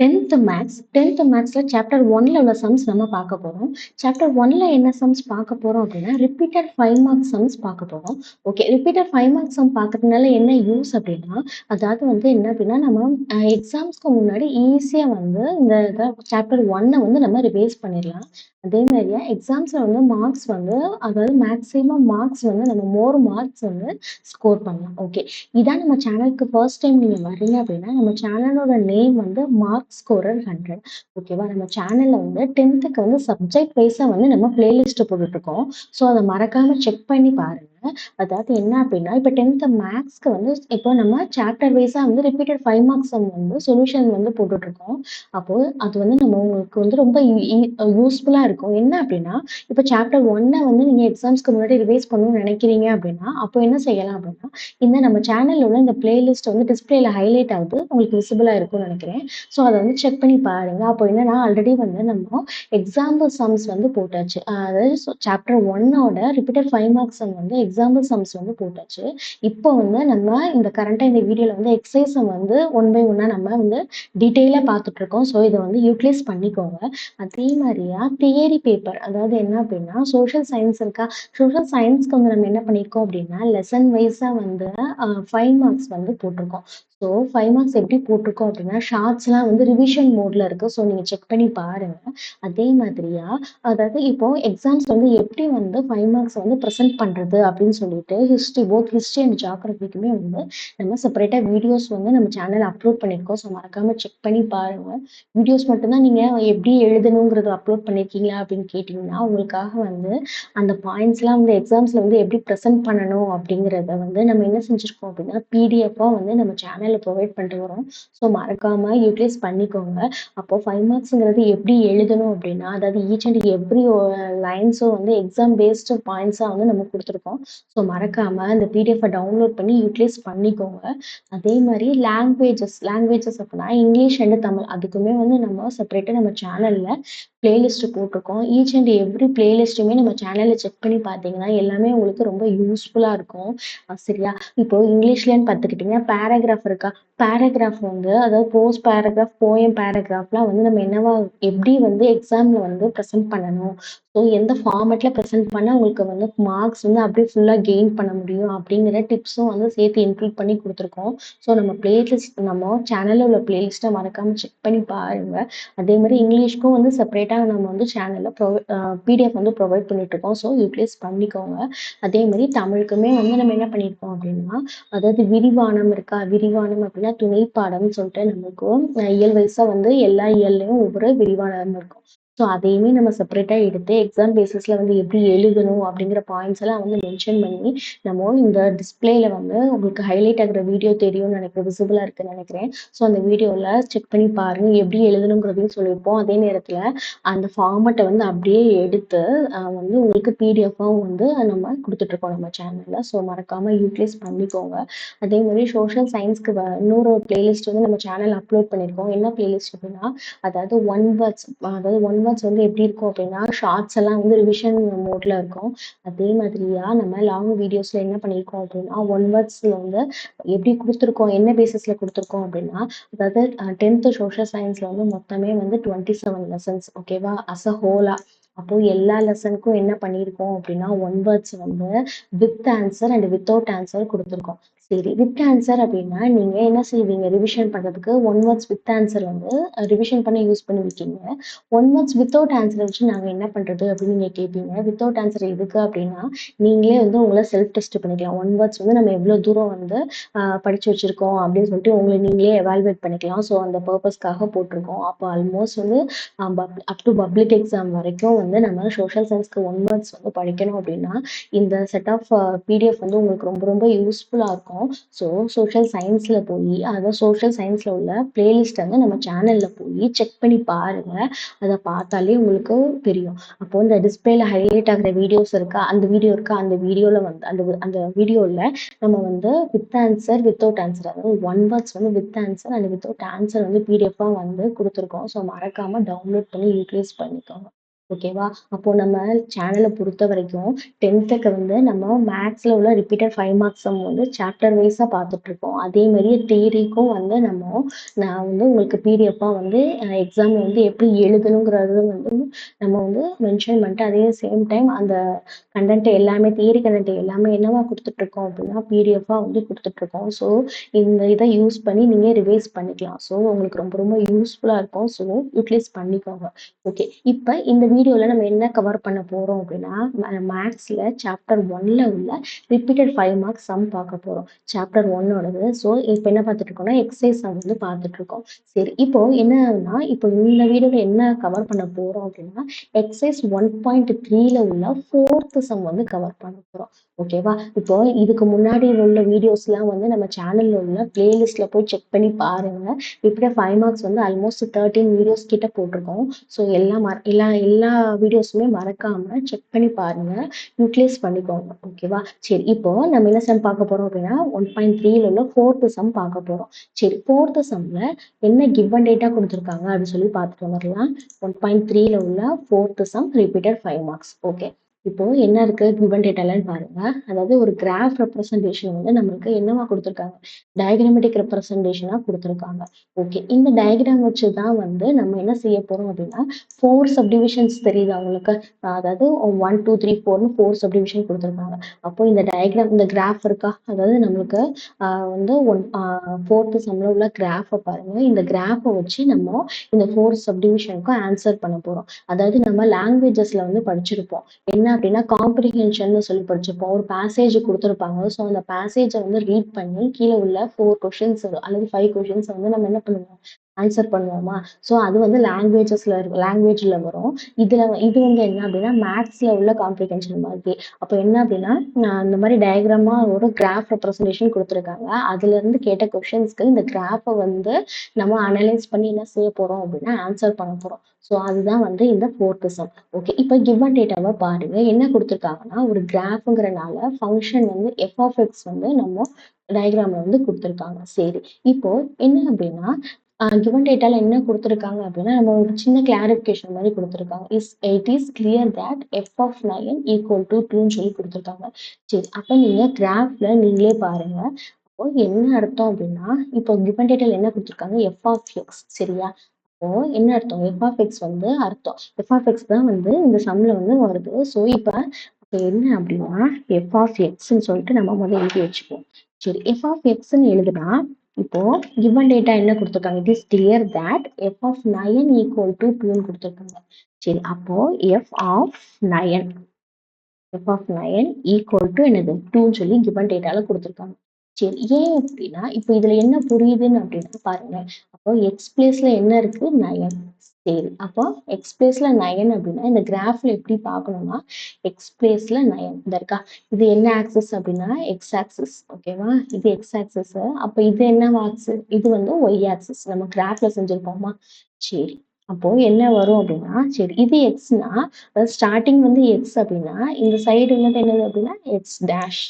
10th மேக்ஸ்ல chapter 1ல உள்ள sums நம்ம பார்க்க போறோம். சாப்டர் 1ல என்ன சம்ஸ் பார்க்க போறோம் அப்படின்னா, ரிப்பீட்டட் 5 மார்க்ஸ் சம்ஸ் பார்க்க போறோம். ஓகே. ரிப்பீட்டட் 5 மார்க்ஸ் சம் பார்க்கறதுனால என்ன யூஸ் அப்படின்னா, அதாவது வந்து என்ன அப்படின்னா, நம்ம எக்ஸாம்ஸ்க்கு முன்னாடி ஈஸியா வந்து இந்த சாப்டர் 1 வந்து நம்ம ரிவைஸ் பண்ணிடலாம். அதே மாதிரியே எக்ஸாம்ஸ்ல வந்து மார்க்ஸ் வந்து அதாவது மேக்ஸிமம் மார்க்ஸ் வந்து நம்ம மோர் மார்க்ஸ் வந்து ஸ்கோர் பண்ணலாம். ஓகே. இதான் நம்ம சேனலுக்கு ஃபர்ஸ்ட் டைம் நீங்க வர்றீங்க அப்படின்னா, நம்ம சேனலோட நேம் வந்து மார்க் ஸ்கோரர் 100. ஓகேவா? நம்ம சேனல்ல வந்து 10க்கு வந்து சப்ஜெக்ட் வைஸா வந்து நம்ம பிளேலிஸ்ட் போட்டுட்ருக்கோம். ஸோ அத மறக்காம செக் பண்ணி பாருங்க. அதாவது என்ன அப்படின்னா, இப்ப 10த் மேக்ஸ்க்கு வந்து இப்போ நம்ம சாப்டர் வைஸா வந்து ரிப்பீட்டட் 5 மார்க்ஸ் சம் வந்து சொல்யூஷன் வந்து போட்டுட்ருக்கோம். அப்போ அது வந்து நம்ம உங்களுக்கு வந்து ரொம்ப யூஸ்ஃபுல்லா இருக்கும். என்ன அப்படின்னா, இப்ப சாப்டர் 1 வந்து நீங்க எக்ஸாம்ஸ்க்கு முன்னாடி ரிவைஸ் பண்ணணும்னு நினைக்கிறீங்க அப்படின்னா, அப்போ என்ன செய்யலாம் அப்படின்னா, இந்த நம்ம சேனல்ல உள்ள இந்த பிளேலிஸ்ட் வந்து டிஸ்ப்ளேல ஹைலைட் ஆகுது. உங்களுக்கு விசிபிளா இருக்கும்னு நினைக்கிறேன். ஸோ அத வந்து செக் பண்ணி பாருங்க. அப்போ என்னன்னா ஆல்ரெடி வந்து நம்ம எக்ஸாம்பிள் சம்ஸ் வந்து போட்டாச்சு. அதாவது சாப்டர் 1ஓட ரிப்பீட்டட் 5 மார்க்ஸ் சம் வந்து எக்ஸாம்பிள் சம்ஸ் வந்து போட்டாச்சு. இப்போ வந்து நம்ம இந்த கரண்ட்டா இந்த வீடியோல வந்து எக்ஸர்சைஸ் சம் வந்து ஒன் பை ஒன்னா நம்ம வந்து டீட்டெயிலா பார்த்துட்டு இருக்கோம். ஸோ இத வந்து யூட்டிலைஸ் பண்ணிக்கோங்க. அதே மாதிரியா தியரி பேப்பர் அதாவது என்ன அப்படின்னா, சோஷியல் சயின்ஸ் இருக்கா? சோஷியல் சயின்ஸ்க்கு வந்து நம்ம என்ன பண்ணியிருக்கோம் அப்படின்னா, லெசன் வைஸா வந்து 5 மார்க்ஸ் வந்து போட்டிருக்கோம். ஸோ 5 மார்க்ஸ் எப்படி போட்டிருக்கோம் அப்படின்னா, ஷார்ட்ஸ்லாம் வந்து ரிவிஷன் மோட்ல இருக்கு. ஸோ நீங்க செக் பண்ணி பாருங்க. அதே மாதிரியா அதாவது இப்போ எக்ஸாம்ஸ் வந்து எப்படி வந்து 5 மார்க்ஸ் வந்து ப்ரெசென்ட் பண்றது அப்படின்னு சொல்லிட்டு போத் ஹிஸ்ட்ரி அண்ட் ஜியோகிராஃபிக்குமே வந்து நம்ம செப்பரேட்டா வீடியோஸ் வந்து நம்ம சேனல்ல அப்லோட் பண்ணியிருக்கோம். ஸோ மறக்காம செக் பண்ணி பாருங்க. வீடியோஸ் மட்டும் தான் நீங்க எப்படி எழுதணுங்கிறத அப்லோட் பண்ணியிருக்கீங்களா அப்படின்னு கேட்டீங்கன்னா, உங்களுக்காக வந்து அந்த பாயிண்ட்ஸ்லாம் வந்து எக்ஸாம்ஸ்ல வந்து எப்படி ப்ரெசென்ட் பண்ணணும் அப்படிங்கிறத வந்து நம்ம என்ன செஞ்சிருக்கோம் அப்படின்னா, பிடிஎஃபா வந்து நம்ம சேனல்ல ப்ரொவைட் பண்ணிட்டு வரோம். ஸோ மறக்காம யூட்டிலைஸ் பண்ணிக்கோங்க. அப்போ 5 மார்க்ஸ்ங்கிறது எப்படி எழுதணும் அப்படின்னா, அதாவது ஈச் அண்ட் எவ்ரி லைன்ஸும் வந்து எக்ஸாம் பேஸ்டு பாயிண்ட்ஸா வந்து நம்ம குடுத்துருக்கோம். ஸோ மறக்காம அந்த பிடிஎஃப டவுன்லோட் பண்ணி யூட்டிலைஸ் பண்ணிக்கோங்க. அதே மாரி லாங்குவேஜஸ் அப்படின்னா இங்கிலீஷ் அண்ட் தமிழ் அதுக்குமே வந்து நம்ம செப்பரேட்டா நம்ம சேனல்ல பிளேலிஸ்ட் போட்டிருக்கோம். ஈச் அண்ட் எவ்ரி பிளேலிஸ்ட்டுமே நம்ம சேனல்ல செக் பண்ணி பார்த்தீங்கன்னா, எல்லாமே உங்களுக்கு ரொம்ப யூஸ்ஃபுல்லா இருக்கும். சரியா? இப்போ இங்கிலீஷ்லன்னு பார்த்துக்கிட்டீங்கன்னா, பேராகிராஃப் இருக்கா? பேராகிராஃப் வந்து அதாவது போஸ்ட் பேராகிராஃப், போயம் பேராகிராஃப்லாம் வந்து நம்ம என்னவா எப்படி வந்து எக்ஸாம்ல வந்து ப்ரெசென்ட் பண்ணணும்? ஸோ எந்த ஃபார்மேட்ல ப்ரெசென்ட் பண்ணா உங்களுக்கு வந்து மார்க்ஸ் வந்து அப்படியே ஃபுல்லா கெயின் பண்ண முடியும் அப்படிங்கிற டிப்ஸும் வந்து சேர்த்து இன்க்ளூட் பண்ணி குடுத்துருக்கோம். ஸோ நம்ம சேனல்ல உள்ள பிளேலிஸ்ட்ட மறக்காம செக் பண்ணி பாருங்க. அதே மாரி இங்கிலீஷ்க்கும் வந்து செப்பரேட்டா நம்ம வந்து சேனல்ல பிடிஎஃப் வந்து ப்ரொவைட் பண்ணிட்டு இருக்கோம். ஸோ யூட்டிலைஸ் பண்ணிக்கோங்க. அதே மாரி தமிழுக்குமே வந்து நம்ம என்ன பண்ணியிருக்கோம் அப்படின்னா, அதாவது விரிவானம் இருக்கா? விரிவானம் அப்படின்னா துணைப்பாடம்னு சொல்லிட்டு நமக்கு இயல் வைஸா வந்து எல்லா இயல்லயும் ஒவ்வொரு விரிவானம் இருக்கும். ஸோ அதையுமே நம்ம செப்பரேட்டா எடுத்து எக்ஸாம் பேசிஸ்ல வந்து எப்படி எழுதணும் அப்படிங்கிற பாயிண்ட்ஸ் எல்லாம் வந்து மென்ஷன் பண்ணி நம்ம இந்த டிஸ்பிளேல வந்து உங்களுக்கு ஹைலைட் ஆகுற வீடியோ தெரியும்னு நினைக்கிறேன். விசிபிளா இருக்குன்னு நினைக்கிறேன். ஸோ அந்த வீடியோல செக் பண்ணி பாருங்க. எப்படி எழுதணுங்கிறதையும் சொல்லியிருப்போம். அதே நேரத்துல அந்த ஃபார்மட்ட வந்து அப்படியே எடுத்து வந்து உங்களுக்கு பிடிஎஃபாவும் வந்து நம்ம குடுத்துட்ருக்கோம் நம்ம சேனல்ல. ஸோ மறக்காம யூட்டிலைஸ் பண்ணிக்கோங்க. அதே மாரி சோஷியல் சயின்ஸ்க்கு இன்னொரு பிளேலிஸ்ட் வந்து நம்ம சேனல்ல அப்லோட் பண்ணியிருக்கோம். என்ன பிளேலிஸ்ட் அப்படின்னா, அதாவது ஒன் வேர்ட்ஸ் வந்து எப்படி இருக்கும் அப்படின்னா, ஷார்ட்ஸ் எல்லாம் வந்து ரிவிஷன் மோட்ல இருக்கும். அதே மாதிரியா நம்ம லாங் வீடியோஸ்ல என்ன பண்ணியிருக்கோம் அப்படின்னா, ஒன் வேர்ட்ஸ்ல வந்து எப்படி குடுத்துருக்கோம், என்ன பேசிஸ்ல குடுத்துருக்கோம் அப்படின்னா, அதாவது 10th சோஷியல் சயின்ஸ்ல வந்து மொத்தமே வந்து 27 லெசன்ஸ் ஓகேவா? As a whole. அப்போ எல்லா லெசனுக்கும் என்ன பண்ணியிருக்கோம் அப்படின்னா, ஒன் வேர்ட்ஸ் வந்து with answer and without answer குடுத்துருக்கோம். சரி வித் ஆன்சர் அப்படின்னா, நீங்க என்ன செய்வீங்க ரிவிஷன் பண்றதுக்கு ஒன் வேர்ட்ஸ் வித் ஆன்சர் வந்து ரிவிஷன் பண்ண யூஸ் பண்ணுவீங்க. ஒன் வேர்ட்ஸ் வித்தவுட் ஆன்சர் வச்சு நாங்க என்ன பண்றது அப்படின்னு நீங்க கேட்பீங்க. வித்தவுட் ஆன்சர் எதுக்கு அப்படின்னா, நீங்களே வந்து உங்கள செல்ஃப் டெஸ்ட் பண்ணிக்கலாம். ஒன் வேர்ட்ஸ் வந்து நம்ம எவ்வளோ தூரம் வந்து படிச்சு வச்சிருக்கோம் அப்படின்னு சொல்லிட்டு உங்கள நீங்களே எவாலுவேட் பண்ணிக்கலாம். ஸோ அந்த பர்ப்பஸ்க்காக போட்டிருக்கோம். அப்போ ஆல்மோஸ்ட் வந்து அப் டு பப்ளிக் எக்ஸாம் வரைக்கும் வந்து நம்ம சோஷியல் சயின்ஸ்க்கு ஒன் வேர்ட்ஸ் வந்து படிக்கணும் அப்படின்னா, இந்த செட் ஆஃப் பிடிஎஃப் வந்து உங்களுக்கு ரொம்ப ரொம்ப யூஸ்ஃபுல்லா இருக்கும். ஸோ சோஷியல் சயின்ஸ்ல போய் அதாவது சோஷியல் சயின்ஸ்ல உள்ள பிளேலிஸ்ட் வந்து நம்ம சேனல்ல போய் செக் பண்ணி பாருங்க. அத பார்த்தாலே உங்களுக்கு தெரியும். அப்போ இந்த டிஸ்பிளேல ஹைலைட் ஆகுற வீடியோஸ் இருக்கா? அந்த வீடியோ இருக்கா? அந்த வீடியோல வந்து அந்த வீடியோல நம்ம வந்து வித் ஆன்சர், வித்தவுட் ஆன்சர் அதாவது ஒன் வேர்ட்ஸ் வந்து with answer and without answer வந்து பிடிஎஃபா வந்து குடுத்துருக்கோம். ஸோ மறக்காம டவுன்லோட் பண்ணி யூட்டிலைஸ் பண்ணிக்கோங்க. ஓகேவா? அப்போ நம்ம சேனல பொறுத்த வரைக்கும் 10த்துக்கு வந்து நம்ம மேத்ஸ்ல உள்ள ரிப்பீட்டட் 5 மார்க்ஸ் சம் வந்து சாப்டர் வைஸா பார்த்துட்டுருக்கோம். அதே மாரியே தியரிக்கும் வந்து நான் வந்து உங்களுக்கு பிடிஎஃப்பா வந்து எக்ஸாம்ல வந்து எப்படி எழுதணுங்கிறது வந்து நம்ம வந்து மென்ஷன் பண்ணிட்டு, அதே சேம் டைம் அந்த கன்டென்ட் எல்லாமே தியரி கன்டென்ட் எல்லாமே என்னவா குடுத்துட்டுருக்கோம் அப்படின்னா, பிடிஎஃப்பா வந்து குடுத்துட்டுருக்கோம். ஸோ, இந்த இத யூஸ் பண்ணி நீங்க ரிவைஸ் பண்ணிக்கலாம். ஸோ, உங்களுக்கு ரொம்ப ரொம்ப யூஸ்ஃபுல்லா இருக்கும். ஸோ, யூட்டிலைஸ் பண்ணிக்கோங்க. ஓகே. இப்ப இந்த வீடியோல நம்ம என்ன கவர் பண்ண போறோம் அப்படின்னா, மேத்ஸ்ல சாப்டர் 1ல உள்ள ரிப்பீட்டட் 5 மார்க்ஸ் சம் பார்க்க போறோம். சாப்டர் 1ஓடது. ஸோ, இப்ப என்ன பார்த்துட்டு இருக்கோம்னா, எக்சர்சைஸ் சம் வந்து பார்த்துட்டு இருக்கோம். சரி, இப்போ என்னன்னா, இப்போ இந்த வீடியோல என்ன கவர் பண்ண போறோம் அப்படின்னா, எக்சர்சைஸ் 1.3ல உள்ள 4த் சம் வந்து கவர் பண்ண போறோம். ஓகேவா? இப்போ இதுக்கு முன்னாடி உள்ள வீடியோஸ்லாம் வந்து நம்ம சேனல்ல உள்ள பிளேலிஸ்ட்ல போய் செக் பண்ணி பாருங்க. ரிப்பீட்டட் 5 மார்க்ஸ் வந்து ஆல்மோஸ்ட் 13 வீடியோஸ் கிட்ட போட்டிருக்கோம். ஸோ எல்லா வீடியோஸுமே மறக்காம செக் பண்ணி பாருங்க. யூட்டிலைஸ் பண்ணிக்கோங்க. ஓகேவா? சரி, இப்போ நம்ம என்ன சம் பார்க்க போறோம் அப்படின்னா, 1.3ல உள்ள 4த் சம் பார்க்க போறோம். சரி, 4த் சம்ல என்ன கிவன் டேட்டா குடுத்துருக்காங்க அப்படின்னு சொல்லி பார்த்துட்டு வந்துரலாம். 1.3ல உள்ள 4த் சம் ரிப்பீட்டட் 5 மார்க்ஸ். ஓகே. இப்போ என்ன இருக்கு கிவன் டேட்டாலன்னு பாருங்க. அதாவது ஒரு கிராஃப் ரெப்ரசன்டேஷன் வந்து நம்மளுக்கு என்னவா குடுத்துருக்காங்க? டயகிராமேட்டிக் ரெப்ரசன்டேஷனா குடுத்துருக்காங்க. ஓகே. இந்த டயகிராம் வச்சு தான் வந்து நம்ம என்ன செய்ய போறோம் அப்படின்னா, 4 சப்டிவிஷன்ஸ் தெரியுதா உங்களுக்கு? அதாவது 1, 2, 3, 4ன்னு 4 சப்டிவிஷன் குடுத்துருக்காங்க. அப்போ இந்த டயகிராம் இந்த கிராஃப் இருக்கா? அதாவது நம்மளுக்கு வந்து 4த் சம்ல உள்ள கிராஃப பாருங்க. இந்த கிராஃப வச்சு நம்ம இந்த 4 சப்டிவிஷனுக்கும் ஆன்சர் பண்ண போறோம். அதாவது நம்ம லாங்குவேஜஸ்ல வந்து படிச்சிருப்போம். என்ன அப்படின்னா காம்ப்ரிஹென்ஷன்னு சொல்லி படிச்சிருப்போம். ஒரு பேசேஜ் குடுத்துருப்பாங்க. ஸோ, அந்த பேசேஜ வந்து ரீட் பண்ணி கீழ உள்ள 4 கொஸ்டின்ஸ் அல்லது 5 கொஸ்டின்ஸ் வந்து நம்ம என்ன பண்ணுவோம்? ஆன்சர் பண்ணுவோமா? ஸோ, அது வந்து லாங்குவேஜ்ல வரும். இது வந்து என்ன அப்படின்னா, மேத்ஸ்ல உள்ள காம்ப்ரிஹென்ஷன் மாதிரி. அப்போ என்ன அப்படின்னா, இந்த மாரி டயகிராமா ஒரு கிராஃப் ரெப்ரசன்டேஷன் குடுத்துருக்காங்க. அதுலருந்து கேட்ட கொஸ்டின்ஸ்க்கு இந்த கிராஃப வந்து நம்ம அனலைஸ் பண்ணி என்ன செய்ய போறோம் அப்படின்னா, ஆன்சர் பண்ண போறோம். ஸோ, அதுதான் வந்து இந்த 4த் சம். ஓகே. இப்போ கிவன் டேட்டாவ பாருங்க. என்ன குடுத்துருக்காங்கன்னா, ஒரு கிராஃப்ங்கிறனால ஃபங்ஷன் வந்து வந்து நம்ம டயகிராம்ல வந்து குடுத்துருக்காங்க. சரி. இப்போ என்ன அப்படின்னா, கிவன் டேட்டால என்ன குடுத்துருக்காங்க அப்படின்னா, நம்ம ஒரு சின்ன கிளாரிஃபிகேஷன் மாரி குடுத்துருக்காங்க. It is clear that f(9) equal to 2ன்னு சொல்லி குடுத்துருக்காங்க. சரி, அப்ப நீங்க கிராஃப்ல நீங்களே பாருங்க. அப்போ என்ன அர்த்தம் அப்படின்னா, இப்போ கிவன் டேட்டால என்ன குடுத்துருக்காங்க? f(x) சரியா? அப்போ என்ன அர்த்தம்? f(x) வந்து அர்த்தம். f(x) தான் வந்து இந்த சம்ல வந்து வருது. ஸோ, இப்ப என்ன அப்படின்னா, f(x)ன்னு சொல்லிட்டு நம்ம முதல்ல எழுதி வச்சுப்போம். சரி, f(x)ன்னு எழுதுனா, இப்போ கிவன் டேட்டா என்ன குடுத்துருக்காங்க? It is clear that f(9) equal to 2ன்னு குடுத்துருக்காங்க. சரி, அப்போ f(9) ஈக்குவல் டூ என்னது? 2ன்னு சொல்லி கிவன் டேட்டால குடுத்துருக்காங்க. சரி, ஏன் அப்படின்னா, இப்போ இதுல என்ன புரியுதுன்னு அப்படின்னா பாருங்க. அப்போ எக்ஸ் பிளேஸ்ல என்ன இருக்கு? 9. சரி, அப்போ எக்ஸ் பிளேஸ்ல 9 அப்படின்னா இந்த கிராஃப்ல எப்படி பார்க்கணும்னா, எக்ஸ் பிளேஸ்ல 9 இந்த இருக்கா? இது என்ன ஆக்சிஸ் அப்படின்னா எக்ஸ் ஆக்சிஸ். ஓகேவா? இது எக்ஸ் ஆக்சிஸ். அப்ப இது என்ன ஆக்சிஸ்? இது வந்து ஒய் ஆக்சிஸ். நம்ம கிராஃப்ல செஞ்சிருப்போமா? சரி, அப்போ என்ன வரும் அப்படின்னா, சரி இது எக்ஸ்னா ஸ்டார்டிங் வந்து எக்ஸ் அப்படின்னா, இந்த சைடு உள்ளது என்னது அப்படின்னா எக்ஸ் டேஷ்.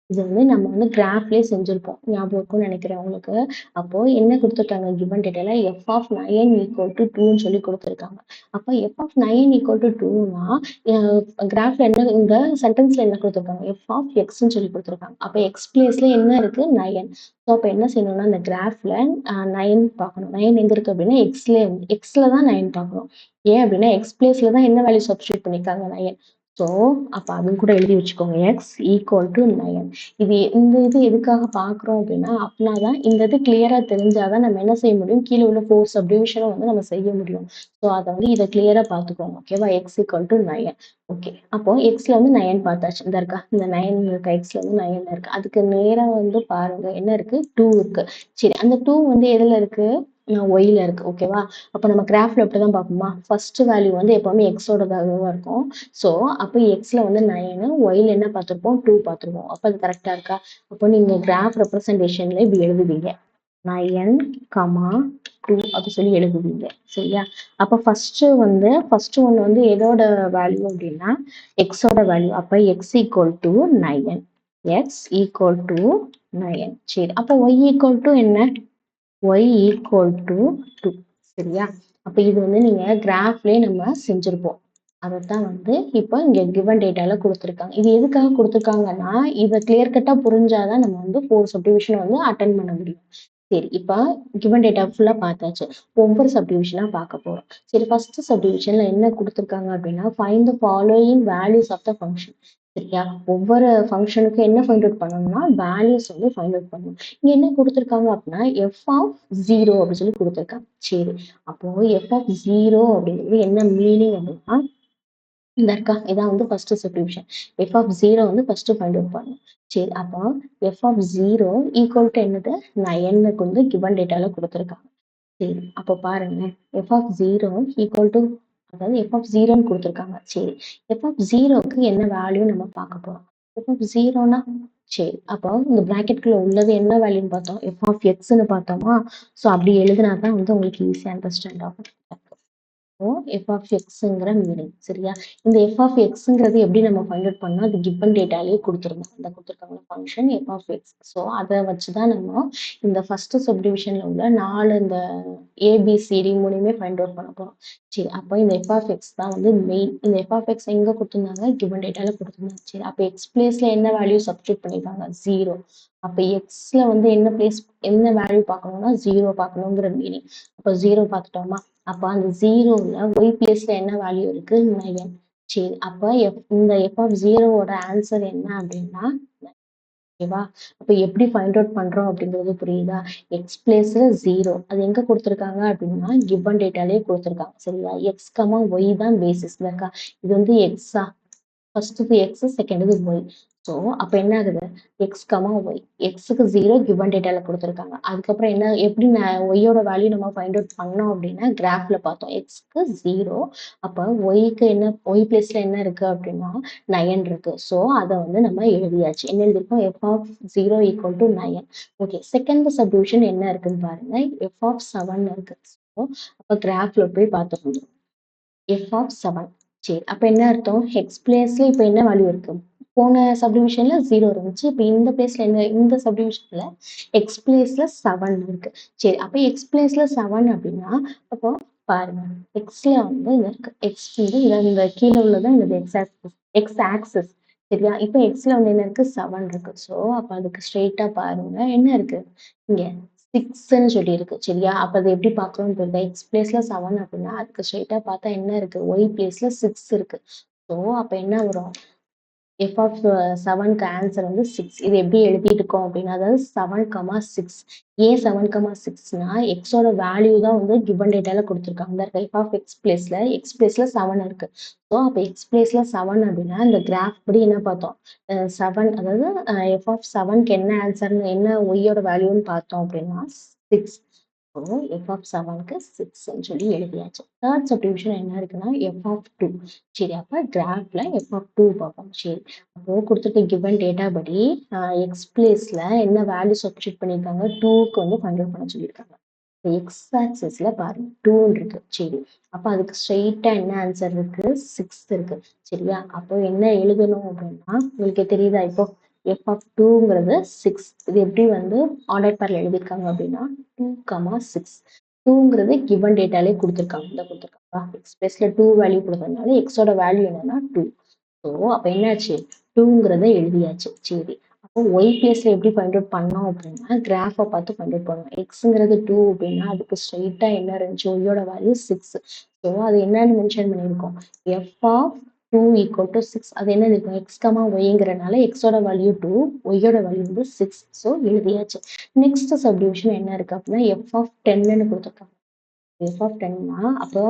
இது வந்து நம்ம வந்து கிராஃப்லயே செஞ்சிருப்போம். ஞாபகம் இருக்கும்னு நினைக்கிறேன் உங்களுக்கு. அப்போ என்ன குடுத்துருக்காங்க கிவன் டேட்டால f(9) ஈக்குவல் டூ 2ன்னு சொல்லி குடுத்துருக்காங்க. அப்ப f(9) ஈக்குவல் டூ 2ன்னா கிராஃப்ல என்ன இந்த சென்டென்ஸ்ல என்ன குடுத்துருக்காங்க? f(x)ன்னு சொல்லி குடுத்துருக்காங்க. அப்ப எக்ஸ் பிளேஸ்ல என்ன இருக்கு? 9. ஸோ, அப்ப என்ன செய்யணும்னா இந்த கிராஃப்ல 9 பார்க்கணும். 9 எங்க இருக்கு அப்படின்னா எக்ஸ்ல தான் 9 பார்க்கணும். ஏன் அப்படின்னா எக்ஸ் பிளேஸ்ல தான் என்ன வேல்யூ சப்ஸ்டிட்யூட் பண்ணிருக்காங்க? 9. ஸோ, அப்ப அதுவும் கூட எழுதி வச்சுக்கோங்க. x equal to 9. இந்த இது எதுக்காக பார்க்குறோம் அப்படின்னா, அப்படின்னாதான் இந்த இது கிளியரா தெரிஞ்சாதான் நம்ம என்ன செய்ய முடியும்? கீழ உள்ள 4 சப்டிவிஷனும் வந்து நம்ம செய்ய முடியும். ஸோ, அத வந்து இத கிளியரா பார்த்துக்கோங்க. ஓகேவா? x equal to 9. ஓகே. அப்போ எக்ஸ்ல வந்து 9 பார்த்தாச்சு. இந்த இருக்கா? இந்த 9 இருக்கா? எக்ஸ்ல வந்து 9 இருக்கு. அதுக்கு நேரா வந்து பாருங்க. என்ன இருக்கு? 2 இருக்கு. சரி, அந்த 2 வந்து எதுல இருக்கு? ஒய்ல இருக்கு. ஓகேவா? அப்ப நம்ம கிராஃப்ல இப்படிதான் பார்ப்போமா? ஃபர்ஸ்ட் வேல்யூ வந்து எப்பவுமே எக்ஸோட வேல்யூவா இருக்கும். ஸோ, அப்போ எக்ஸ்ல வந்து 9, ஒய்ல என்ன பார்த்திருப்போம்? 2 பார்த்திருப்போம். அப்ப அது கரெக்டா இருக்கா? அப்போ நீங்க கிராஃப் ரெப்ரசன்டேஷன்ல இப்படி எழுதுவீங்க. 9, 2 அப்படி சொல்லி எழுதுவீங்க. சரியா? அப்ப ஃபர்ஸ்ட் ஒன் வந்து எதோட வேல்யூ அப்படின்னா எக்ஸோட வேல்யூ. அப்ப x equal to 9. X equal to 9. சரி, அப்ப ஒய் ஈக்குவல் டு என்ன? Y equal to 2. சரியா? அப்ப இது வந்து நீங்க கிராஃப்லயே நம்ம செஞ்சிருப்போம். அதத்தான் வந்து இப்போ இங்க கிவன் டேட்டால குடுத்துருக்காங்க. இது எதுக்காக குடுத்துருக்காங்கன்னா, இத கிளியர் கட்டா புரிஞ்சாதான் நம்ம வந்து 4 சப்டிவிஷன வந்து அட்டெண்ட் பண்ண முடியும். சரி, இப்ப கிவன் டேட்டா ஃபுல்லா பார்த்தாச்சு. ஒவ்வொரு சப்டிவிஷனா பார்க்க போறோம். சரி, ஃபர்ஸ்ட் சப்டிவிஷன்ல என்ன குடுத்துருக்காங்க அப்படின்னா, find the following values of the function. சரியா? ஒவ்வொரு ஃபங்ஷனுக்கு என்ன ஃபைண்ட் அவுட் பண்ணணும்னா, வேல்யூஸ் வந்து ஃபைண்ட் அவுட் பண்ணணும். இங்க என்ன குடுத்துருக்காங்க அப்படின்னா, எஃப் ஆஃப் 0 அப்படின்னு சொல்லி குடுத்துருக்காங்க. சரி, அப்போ எஃப் ஆஃப் 0 அப்படிங்கிறது என்ன மீனிங் அப்படின்னா, இந்த இருக்கா? இதான் வந்து ஃபர்ஸ்ட் சப்டிவிஷன். எஃப் ஆஃப் 0 வந்து ஃபர்ஸ்ட் ஃபைண்ட் அவுட் பண்ணணும். சரி, அப்போ எஃப் ஆஃப் 0 ஈக்குவல் டு என்னது? 9க்கு வந்து கிவன் டேட்டால குடுத்துருக்காங்க. சரி, அப்போ பாருங்க. எஃப் ஆஃப் 0 ஈக்குவல் டு, அதாவது எஃப் ஆஃப் 0ன்னு குடுத்துருக்காங்க. சரி, எஃப் ஆஃப் 0க்கு என்ன வேல்யூ நம்ம பார்க்க போறோம். எஃப் ஆஃப் 0னா, சரி, அப்போ இந்த பிராக்கெட்குள்ள உள்ளது என்ன வேல்யூன்னு பார்த்தோம்? எஃப் ஆஃப் எக்ஸ்ன்னு பார்த்தோமா? ஸோ அப்படி எழுதினா தான் வந்து உங்களுக்கு ஈஸியா அண்டர்ஸ்டாண்ட் ஆகும். இப்போ எஃப் ஆஃப் எக்ஸ்ங்கிற மீனிங். சரியா? இந்த எஃப் ஆஃப் எக்ஸ்ங்கிறது எப்படி நம்ம ஃபைண்ட் அவுட் பண்ணோம்? அது கிவன் டேட்டாலயே குடுத்துருந்தோம். அந்த குடுத்துருக்காங்க function f of x. So அத வச்சு தான் நம்ம இந்த ஃபர்ஸ்ட் சப்டிவிஷன்ல உள்ள 4 இந்த ஏபிசிடி 3மே ஃபைண்ட் அவுட் பண்ண போறோம். சரி, அப்போ இந்த எஃப் ஆஃப் எக்ஸ் தான் வந்து மெயின். இந்த எஃப் ஆஃப் எக்ஸ் எங்க குடுத்துருந்தாங்க? கிவன் டேட்டால குடுத்துருந்தாங்க. சரி, அப்ப எக்ஸ் பிளேஸ்ல என்ன வேல்யூ சப்ஸ்டிட்யூட் பண்ணிருக்காங்க? 0. அப்ப எக்ஸ்ல வந்து என்ன பிளேஸ், என்ன வேல்யூ பார்க்கணும்னா 0 பார்க்கணுங்கிற மீனிங். அப்ப 0 பார்த்துட்டோமா? அப்ப அந்த 0ல ஒய் பிளேஸ்ல என்ன வேல்யூ இருக்கு? 9. சரி, அப்ப இந்த எஃப் ஆஃப் 0வோட ஆன்சர் என்ன அப்படின்னா, ஓகேவா? அப்ப எப்படி ஃபைண்ட் அவுட் பண்றோம் அப்படிங்கிறது புரியுதா? எக்ஸ் பிளேஸ்ல 0 அது எங்க குடுத்துருக்காங்க அப்படின்னா, கிவன் டேட்டாலயே குடுத்துருக்காங்க. சரியா? எக்ஸ் கமா ஒய் தான் பேசிஸ் இருக்கா? இது வந்து எக்ஸா? ஃபர்ஸ்ட்டுது எக்ஸ், செகண்டுது ஒய். ஸோ அப்ப என்ன ஆகுது? X comma y. எக்ஸுக்கு 0 கிவன் டேட்டால குடுத்துருக்காங்க. அதுக்கப்புறம் என்ன, எப்படி ஒய்யோட வேல்யூ நம்ம ஃபைண்ட் அவுட் பண்ணோம் அப்படின்னா, கிராஃப்ல பார்த்தோம். எக்ஸ்க்கு 0, அப்ப ஒய்க்கு என்ன, ஒய் பிளேஸ்ல என்ன இருக்கு அப்படின்னா 9 இருக்கு. ஸோ அத வந்து நம்ம எழுதியாச்சு. என்ன எழுதியிருக்கோம்? F of 0 equal to 9. Okay, second subdivision என்ன இருக்குன்னு பாருங்க. எஃப் ஆஃப் 7 இருக்கு. ஸோ அப்ப கிராஃப்ல போய் பார்த்துக்கணும். F of 7. சரி, அப்ப என்ன அர்த்தம்? எக்ஸ் பிளேஸ்ல இப்ப என்ன வேல்யூ இருக்கு? போன சப்டிவிஷன்ல 0 இருந்துச்சு. இப்ப இந்த பிளேஸ்ல என்ன, இந்த சப்டிவிஷன்ல எக்ஸ் பிளேஸ்ல 7 இருக்கு. சரி, அப்ப எக்ஸ் பிளேஸ்ல 7 அப்படின்னா, அப்போ பாருங்க, எக்ஸ்ல வந்து இது இருக்கு. எக்ஸ் வந்து இந்த கீழே உள்ளதான் இந்த எக்ஸ் ஆக்சிஸ். X axis. சரியா? இப்ப எக்ஸ்ல வந்து என்ன இருக்கு? 7 இருக்கு. ஸோ அப்ப அதுக்கு ஸ்ட்ரெயிட்டா பாருங்க, என்ன இருக்கு இங்க? 6ன்னு சொல்லியிருக்கு. சரியா? அப்ப அது எப்படி பார்க்கணும்னு புரியுதா? எக்ஸ் பிளேஸ்ல 7 அப்படின்னா, அதுக்கு ஸ்ட்ரெயிட்டா பார்த்தா என்ன இருக்கு? ஒய் பிளேஸ்ல 6 இருக்கு. ஸோ அப்ப என்ன வரும்? எஃப் ஆஃப் 7க்கு ஆன்சர் வந்து 6. இது எப்படி எழுதியிருக்கோம் அப்படின்னா, அதாவது 7, 6. ஏன் 7, 6னா, எக்ஸோட வேல்யூ தான் வந்து கிவன் டேட்டால குடுத்துருக்காங்க. இந்த எஃப் ஆஃப் எக்ஸ் பிளேஸ்ல 7 இருக்கு. ஸோ அப்ப எக்ஸ் பிளேஸ்ல 7 அப்படின்னா, இந்த கிராஃப் படி என்ன பார்த்தோம்? 7, அதாவது எஃப் ஆஃப் 7க்கு என்ன ஆன்சர்ன்னு, என்ன ஒய்யோட வேல்யூன்னு பார்த்தோம் அப்படின்னா 6. ஸோ எஃப் ஆஃப் 7க்கு 6ன்னு சொல்லி எழுதியாச்சு. தேர்ட் சப்டிவிஷன் என்ன இருக்குன்னா, எஃப் ஆஃப் 2. சரி, அப்ப கிராஃப்ல எஃப் ஆஃப் 2 பார்ப்போம். சரி, அப்போ குடுத்துருக்க கிவன் டேட்டா படி எக்ஸ் பிளேஸ்ல என்ன வேல்யூ சப்ஸ்டிட்யூட் பண்ணியிருக்காங்க? 2க்கு வந்து ஃபைண்ட் அவுட் பண்ண சொல்லியிருக்காங்க. எக்ஸ் ஆக்சிஸ்ல பாருங்க 2 இருக்கு. சரி, அப்ப அதுக்கு ஸ்ட்ரெயிட்டா என்ன ஆன்சர் இருக்கு? 6 இருக்கு. சரியா? அப்போ என்ன எழுதணும் அப்படின்னா, உங்களுக்கு தெரியுதா இப்போ? எஃப் ஆஃப் 2ங்கிறது 6. இது எப்படி வந்து ஆர்டர் பேர்ல எழுதியிருக்காங்க அப்படின்னா, 2, 6. 2ங்கிறது கிவன் டேட்டாலே குடுத்துருக்காங்க. இந்த குடுத்துருக்காங்க. எக்ஸ் பிளேஸ்ல 2 வேல்யூ குடுத்ததுனால எக்ஸோட வேல்யூ என்னன்னா 2. ஸோ அப்ப என்னாச்சு? 2ங்கிறத எழுதியாச்சு. சரி, அப்போ ஒய் பிளேஸ்ல எப்படி ஃபைண்ட் அவுட் பண்ணோம் அப்படின்னா, கிராஃபை பார்த்து ஃபைண்ட் அவுட் பண்ணணும். எக்ஸுங்கிறது 2 அப்படின்னா, அதுக்கு ஸ்ட்ரெயிட்டா என்ன இருந்துச்சு? ஒய்யோட வேல்யூ 6. ஸோ அது என்னன்னு மென்ஷன் பண்ணியிருக்கோம்? F of 2 equal to 6. அது என்ன இருக்கும்? எக்ஸ் கமா ஒய்ங்கிறனால எக்ஸோட வேல்யூ 2, ஒய்யோட வேல்யூ வந்து 6. ஸோ எழுதியாச்சு. நெக்ஸ்ட் சப்டிவிஷன் என்ன இருக்கு அப்படின்னா, எஃப் ஆஃப் 10ன்னு கொடுத்துருக்காங்க. எஃப் ஆஃப் 10னா, அப்போ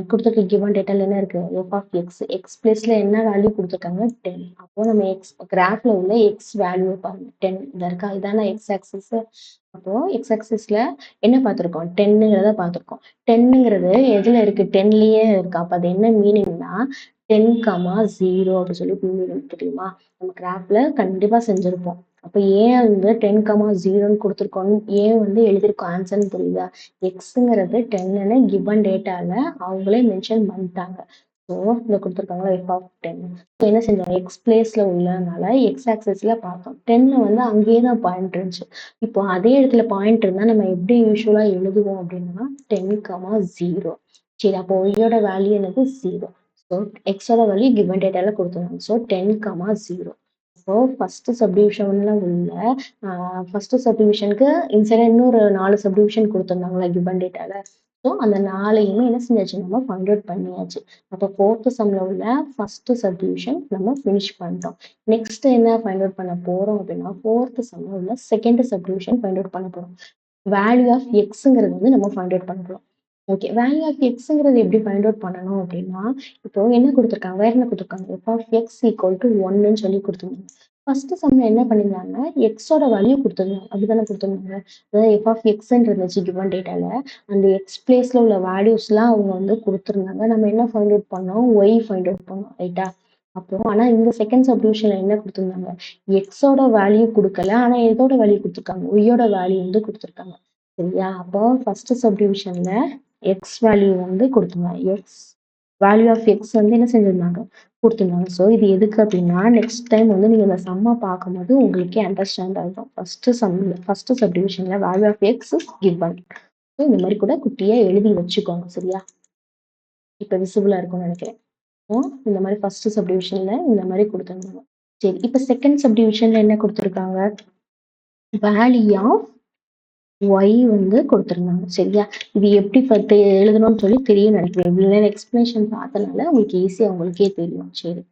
குடுத்துருக்க கிவன் டேட்டால என்ன இருக்கு? F of X. எக்ஸ் பிளேஸ்ல என்ன வேல்யூ குடுத்துருக்காங்க? 10. அப்போ நம்ம எக்ஸ் கிராஃப்ல உள்ள எக்ஸ் வேல்யூ பாருங்க. 10 இந்த இருக்கா? இதான எக்ஸ் ஆக்சிஸ். அப்போ எக்ஸ் ஆக்சிஸ்ல என்ன பார்த்திருக்கோம்? 10ங்கிறத பார்த்திருக்கோம். 10ங்கிறது எதுல இருக்கு? 10லயே இருக்கு. அப்ப அது என்ன மீனிங்னா, 10, 0 அப்படி சொல்லி மீனிங் தெரியுமா? நம்ம கிராஃப்ல கண்டிப்பா செஞ்சிருப்போம். அப்ப ஏன் வந்து 10, 0ன்னு குடுத்துருக்கோம்னு ஏன் வந்து எழுதியிருக்கோம் ஆன்சர்ன்னு புரியுதா? எக்ஸுங்கிறது 10ன்னு கிவன் டேட்டால அவங்களே மென்ஷன் பண்ணிட்டாங்க. ஸோ இங்க குடுத்துருக்காங்களா எஃப் ஆஃப் 10. ஸோ என்ன செஞ்சோம்? எக்ஸ் பிளேஸ்ல உள்ளனால எக்ஸ் ஆக்சிஸ்ல பார்த்தோம். 10 வந்து அங்கேயே தான் பாயிண்ட் இருந்துச்சு. இப்போ அதே இடத்துல பாயிண்ட் இருந்தா நம்ம எப்படி யூசுவலா எழுதுவோம் அப்படின்னா 10, 0. சரி, அப்போ ஒய்யோட வேல்யூ என்னது? 0. ஸோ எக்ஸோட வேல்யூ கிவன் டேட்டால கொடுத்துருந்தாங்க. ஸோ 10,0. ஸோ ஃபர்ஸ்ட் சப்டிவிஷன்ல உள்ள ஃபர்ஸ்ட் சப்டிவிஷனுக்கு இன்சைடா இன்னொரு 4 சப்டிவிஷன் கொடுத்துருந்தாங்களா கிவன் டேட்டால. ஸோ அந்த 4யுமே என்ன செஞ்சாச்சு நம்ம ஃபைண்ட் அவுட் பண்ணியாச்சு. அப்போ ஃபோர்த் சம்ல உள்ள ஃபர்ஸ்ட் சப்டிவிஷன் நம்ம ஃபினிஷ் பண்ணிட்டோம். நெக்ஸ்ட் என்ன ஃபைண்ட் அவுட் பண்ண போறோம் அப்படின்னா ஃபோர்த் சம்ல உள்ள செகண்ட் சப்டிவிஷன் ஃபைண்ட் அவுட் பண்ண போறோம். வேல்யூ ஆஃப் எக்ஸ்ங்கிறது வந்து நம்ம ஃபைண்ட் அவுட் பண்ண போறோம். ஓகே. வேல்யூ ஆஃப் எக்ஸ்ங்கிறது எப்படி ஃபைண்ட் அவுட் பண்ணணும் அப்படின்னா, இப்போ என்ன குடுத்துருக்காங்க? வேற என்ன குடுத்துருக்காங்க? F of x equal to 1ன்னு சொல்லி குடுத்துருந்தாங்க. ஃபர்ஸ்ட் சம்ல என்ன பண்ணியிருந்தாங்க? எக்ஸோட வேல்யூ குடுத்துருந்தாங்க. அப்படிதானே குடுத்துருந்தாங்க. அதாவது எஃப் ஆஃப் எக்ஸ்ன்னு இருந்துச்சு கிவன் டேட்டால. அந்த எக்ஸ் பிளேஸ்ல உள்ள வேல்யூஸ்லாம் அவங்க வந்து குடுத்துருந்தாங்க. நம்ம என்ன ஃபைண்ட் அவுட் பண்ணோம்? ஒய் ஃபைண்ட் அவுட் பண்ணோம். ரைட்டா? அப்போ ஆனா இந்த செகண்ட் சப்டிவிஷன்ல என்ன குடுத்துருந்தாங்க? எக்ஸோட வேல்யூ குடுக்கல. ஆனா எதோட வேல்யூ குடுத்துருக்காங்க? ஒய்யோட வேல்யூ வந்து குடுத்துருக்காங்க. சரியா? அப்போ ஃபர்ஸ்ட் சப்டிவிஷன்ல எக்ஸ் வேல்யூ வந்து கொடுத்துருந்தாங்க. எக்ஸ் வேல்யூ ஆஃப் எக்ஸ் வந்து என்ன செஞ்சிருந்தாங்க? கொடுத்துருந்தாங்க. ஸோ இது எதுக்கு அப்படின்னா நெக்ஸ்ட் டைம் வந்து நீங்க இந்த சம்மை பார்க்கும்போது உங்களுக்கே அண்டர்ஸ்டாண்ட் ஆகும். ஃபர்ஸ்ட் சப்டிவிஷன்ல value of x is given. So இந்த மாதிரி கூட குட்டியா எழுதி வச்சுக்கோங்க. சரியா? இப்போ விசிபிளா இருக்கும்னு நினைக்கிறேன். இந்த மாதிரி ஃபர்ஸ்ட் சப்டிவிஷன்ல இந்த மாதிரி கொடுத்துருந்தாங்க. சரி, இப்போ செகண்ட் சப்டிவிஷன்ல என்ன கொடுத்துருக்காங்க? வேல்யூ ஆஃப் ஒய் வந்து கொடுத்துருந்தாங்க. சரியா? இது எப்படி எழுதணும்னு சொல்லி தெரியும் நினைக்கிறேன். இவ்வளவு எக்ஸ்பிளேஷன் பார்த்தனால உங்களுக்கு ஈஸியா உங்களுக்கே தெரியும். சரி,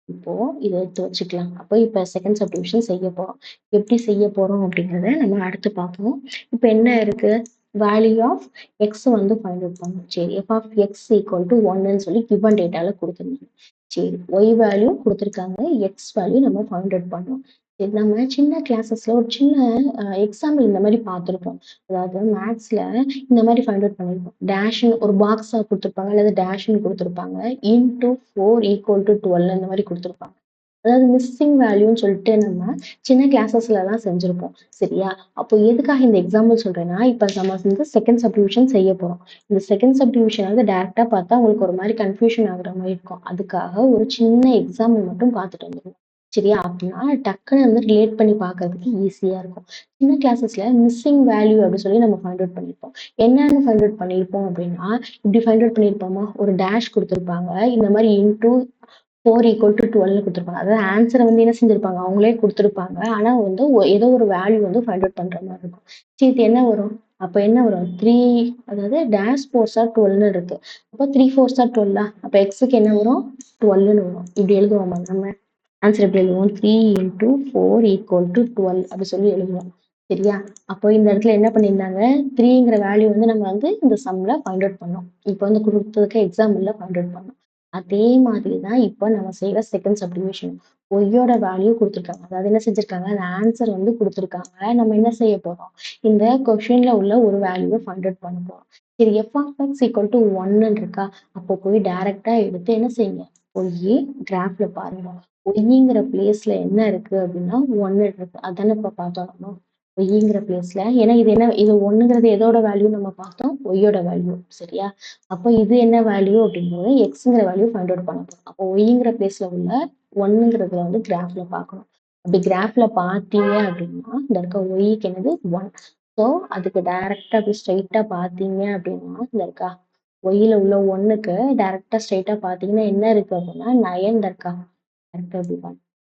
இப்போ இதை எடுத்து வச்சுக்கலாம். அப்போ இப்போ செகண்ட் சப்டிவிஷன் செய்ய போறோம். எப்படி செய்ய போறோம் அப்படிங்கிறத நம்ம அடுத்து பார்ப்போம். இப்போ என்ன இருக்கு? வேல்யூ ஆஃப் எக்ஸ் வந்து ஃபைண்ட் அவுட் பண்ணணும். சரி, f of x equal to 1ன்னு சொல்லி கிவன் டேட்டால கொடுத்துருந்தாங்க. சரி, ஒய் வேல்யூ கொடுத்துருக்காங்க, எக்ஸ் வேல்யூ நம்ம ஃபைண்ட் அவுட் பண்ணணும். சரி, நம்ம சின்ன கிளாஸஸ்ல ஒரு சின்ன எக்ஸாம்பிள் இந்த மாதிரி பார்த்துருப்போம். அதாவது மேத்ஸ்ல இந்த மாதிரி ஃபைண்ட் அவுட் பண்ணிருப்போம். டேஷ்னு ஒரு பாக்ஸா கொடுத்துருப்பாங்க, அல்லது டேஷ்னு கொடுத்துருப்பாங்க, இன்டூ 4 ஈக்குவல் டு 12 இந்த மாதிரி கொடுத்துருப்பாங்க. அதாவது மிஸ்ஸிங் வேல்யூன்னு சொல்லிட்டு நம்ம சின்ன கிளாஸஸ்ல எல்லாம் செஞ்சிருப்போம். சரியா? அப்போ எதுக்காக இந்த எக்ஸாம்பிள் சொல்றேன்னா, இப்ப நம்ம வந்து செகண்ட் சப்டிவிஷன் செய்ய போறோம். இந்த செகண்ட் சப்டிவிஷன் வந்து டைரக்டா பார்த்தா உங்களுக்கு ஒரு மாதிரி கன்ஃபியூஷன் ஆகுற மாதிரி இருக்கும். அதுக்காக ஒரு சின்ன எக்ஸாம்பிள் மட்டும் பார்த்துட்டு வந்துருவோம். சரியா? அப்படின்னா டக்குன்னு வந்து ரிலேட் பண்ணி பார்க்கறதுக்கு ஈஸியா இருக்கும். சின்ன கிளாஸஸ்ல மிஸ்ஸிங் வேல்யூ அப்படின்னு சொல்லி நம்ம ஃபைண்ட் அவுட் பண்ணிருப்போம். என்னன்னு ஃபைண்ட் அவுட் பண்ணிருப்போம் அப்படின்னா, இப்படி ஃபைண்ட் அவுட் பண்ணிருப்போமா? ஒரு டேஷ் கொடுத்துருப்பாங்க, இந்த மாதிரி இன்டூ 4 ஈக்குவல் டு 12 கொடுத்துருப்பாங்க. அதாவது ஆன்சரை வந்து என்ன செஞ்சிருப்பாங்க? அவங்களே கொடுத்துருப்பாங்க. ஆனா வந்து ஏதோ ஒரு வேல்யூ வந்து ஃபைண்ட் அவுட் பண்ற மாதிரி இருக்கும். சரி, இது என்ன வரும்? அப்ப என்ன வரும்? 3, அதாவது டேஷ் 4s ஆர் 12 இருக்கு. அப்போ 3 4s ஆர் 12. அப்ப எக்ஸுக்கு என்ன வரும்? 12ன்னு வரும். இப்படி எழுதுவோமா நம்ம? ஆன்சர் எப்படி எழுதுவோம்? 3 இன்டூ 4 ஈக்குவல் டு 12 அப்படி சொல்லி எழுதுவோம். சரியா? அப்போ இந்த இடத்துல என்ன பண்ணியிருந்தாங்க? 3ங்கிற வேல்யூ வந்து நம்ம வந்து இந்த சம்ல ஃபைண்ட் அவுட் பண்ணோம். இப்போ வந்து கொடுத்ததுக்கு எக்ஸாம்பிள்ல ஃபைண்ட் அவுட் பண்ணோம். அதே மாதிரி தான் இப்போ நம்ம செய்யற செகண்ட் சப்டிவிஷன். ஒய்யோட வேல்யூ கொடுத்துருக்காங்க. அதாவது என்ன செஞ்சிருக்காங்க? அந்த ஆன்சர் வந்து கொடுத்துருக்காங்க. நம்ம என்ன செய்ய போறோம்? இந்த கொஸ்டின்ல உள்ள ஒரு வேல்யூவை ஃபைண்ட் அவுட் பண்ண போறோம். சரி, f of x equal to 1 இருக்கா? அப்போ போய் டைரக்டா எடுத்து என்ன செய்யுங்க? போய் கிராஃப்ல பாருங்க. ஒய்ங்கிற பிளேஸ்ல என்ன இருக்கு அப்படின்னா 1 இருக்கு. அதானே இப்ப பார்த்தோம் நம்ம. ஒய்ங்கிற பிளேஸ்ல, ஏன்னா இது என்ன, இது 1ங்கிறது எதோட வேல்யூ நம்ம பார்த்தோம்? ஒய்யோட வேல்யூ. சரியா? அப்போ இது என்ன வேல்யூ அப்படிங்கும்போது எக்ஸ்ங்கிற வேல்யூ ஃபைண்ட் அவுட் பண்ண போறோம். அப்போ ஒய்ங்கிற பிளேஸ்ல உள்ள 1ங்கிறதுல வந்து கிராஃப்ல பார்க்கணும். அப்படி கிராஃப்ல பார்த்தீங்க அப்படின்னா இந்த இருக்க ஒய்க்கு என்னது 1. ஸோ அதுக்கு டைரக்டா அப்படி ஸ்ட்ரைட்டா பார்த்தீங்க அப்படின்னா இந்த இருக்கா ஒய்ல உள்ள 1க்கு டைரக்டா ஸ்ட்ரைட்டா பார்த்தீங்கன்னா என்ன இருக்கு அப்படின்னா 9 இருக்கா? கரெக்டா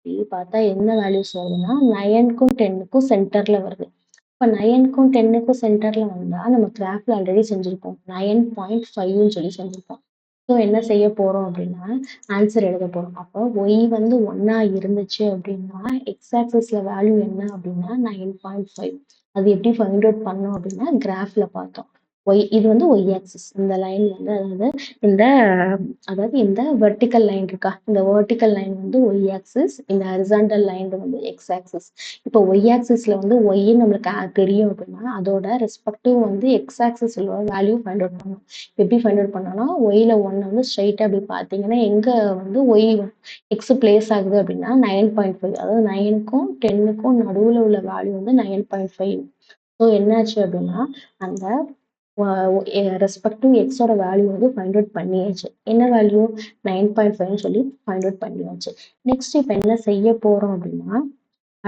இப்படி பார்த்தா என்ன வேல்யூஸ் வருதுன்னா 9க்கும் 10க்கும் சென்டர்ல வருது. இப்போ 9க்கும் 10க்கும் சென்டர்ல வந்தா நம்ம கிராஃப்ல ஆல்ரெடி செஞ்சிருப்போம். 9.5ன்னு சொல்லி செஞ்சிருப்போம். ஸோ என்ன செய்ய போறோம் அப்படின்னா ஆன்சர் எழுத போறோம். அப்போ ஒய் வந்து 1ஆ இருந்துச்சு அப்படின்னா எக்ஸ் ஆக்சிஸ்ல வேல்யூ என்ன அப்படின்னா 9.5. அது எப்படி ஃபைண்ட் அவுட் பண்ணோம் அப்படின்னா கிராஃப்ல பார்த்தோம். ஒய் இது வந்து ஒய் ஆக்சிஸ். இந்த லைன் வந்து இந்த அதாவது இந்த வெர்டிக்கல் லைன் இருக்கா? இந்த வெர்டிக்கல் லைன் வந்து ஒய் ஆக்சிஸ், இந்த ஹரிசாண்டல் லைன் வந்து எக்ஸ் ஆக்சிஸ். இப்போ ஒய் ஆக்சிஸ்ல வந்து ஒய் நம்மளுக்கு தெரியும் அப்படின்னா அதோட ரெஸ்பெக்டிவ் வந்து எக்ஸ் ஆக்சிஸ்ல வேல்யூ ஃபைண்ட் அவுட் பண்ணணும். எப்படி ஃபைண்ட் அவுட் பண்ணோம்னா ஒய்ல 1 வந்து ஸ்ட்ரைட்டா அப்படி பார்த்தீங்கன்னா எங்க வந்து ஒய் எக்ஸ் பிளேஸ் ஆகுது அப்படின்னா 9.5. அதாவது 9க்கும் 10க்கும் நடுவுல உள்ள வேல்யூ வந்து 9.5. ஸோ என்னாச்சு அப்படின்னா அந்த ரெஸ்பெக்டிவ் எக்ஸோட வேல்யூ வந்து ஃபைண்ட் அவுட் பண்ணியாச்சு. என்ன வேல்யூ? 9.5ன்னு சொல்லி ஃபைண்ட் அவுட் பண்ணியாச்சு. நெக்ஸ்ட் இப்போ என்ன செய்ய போறோம் அப்படின்னா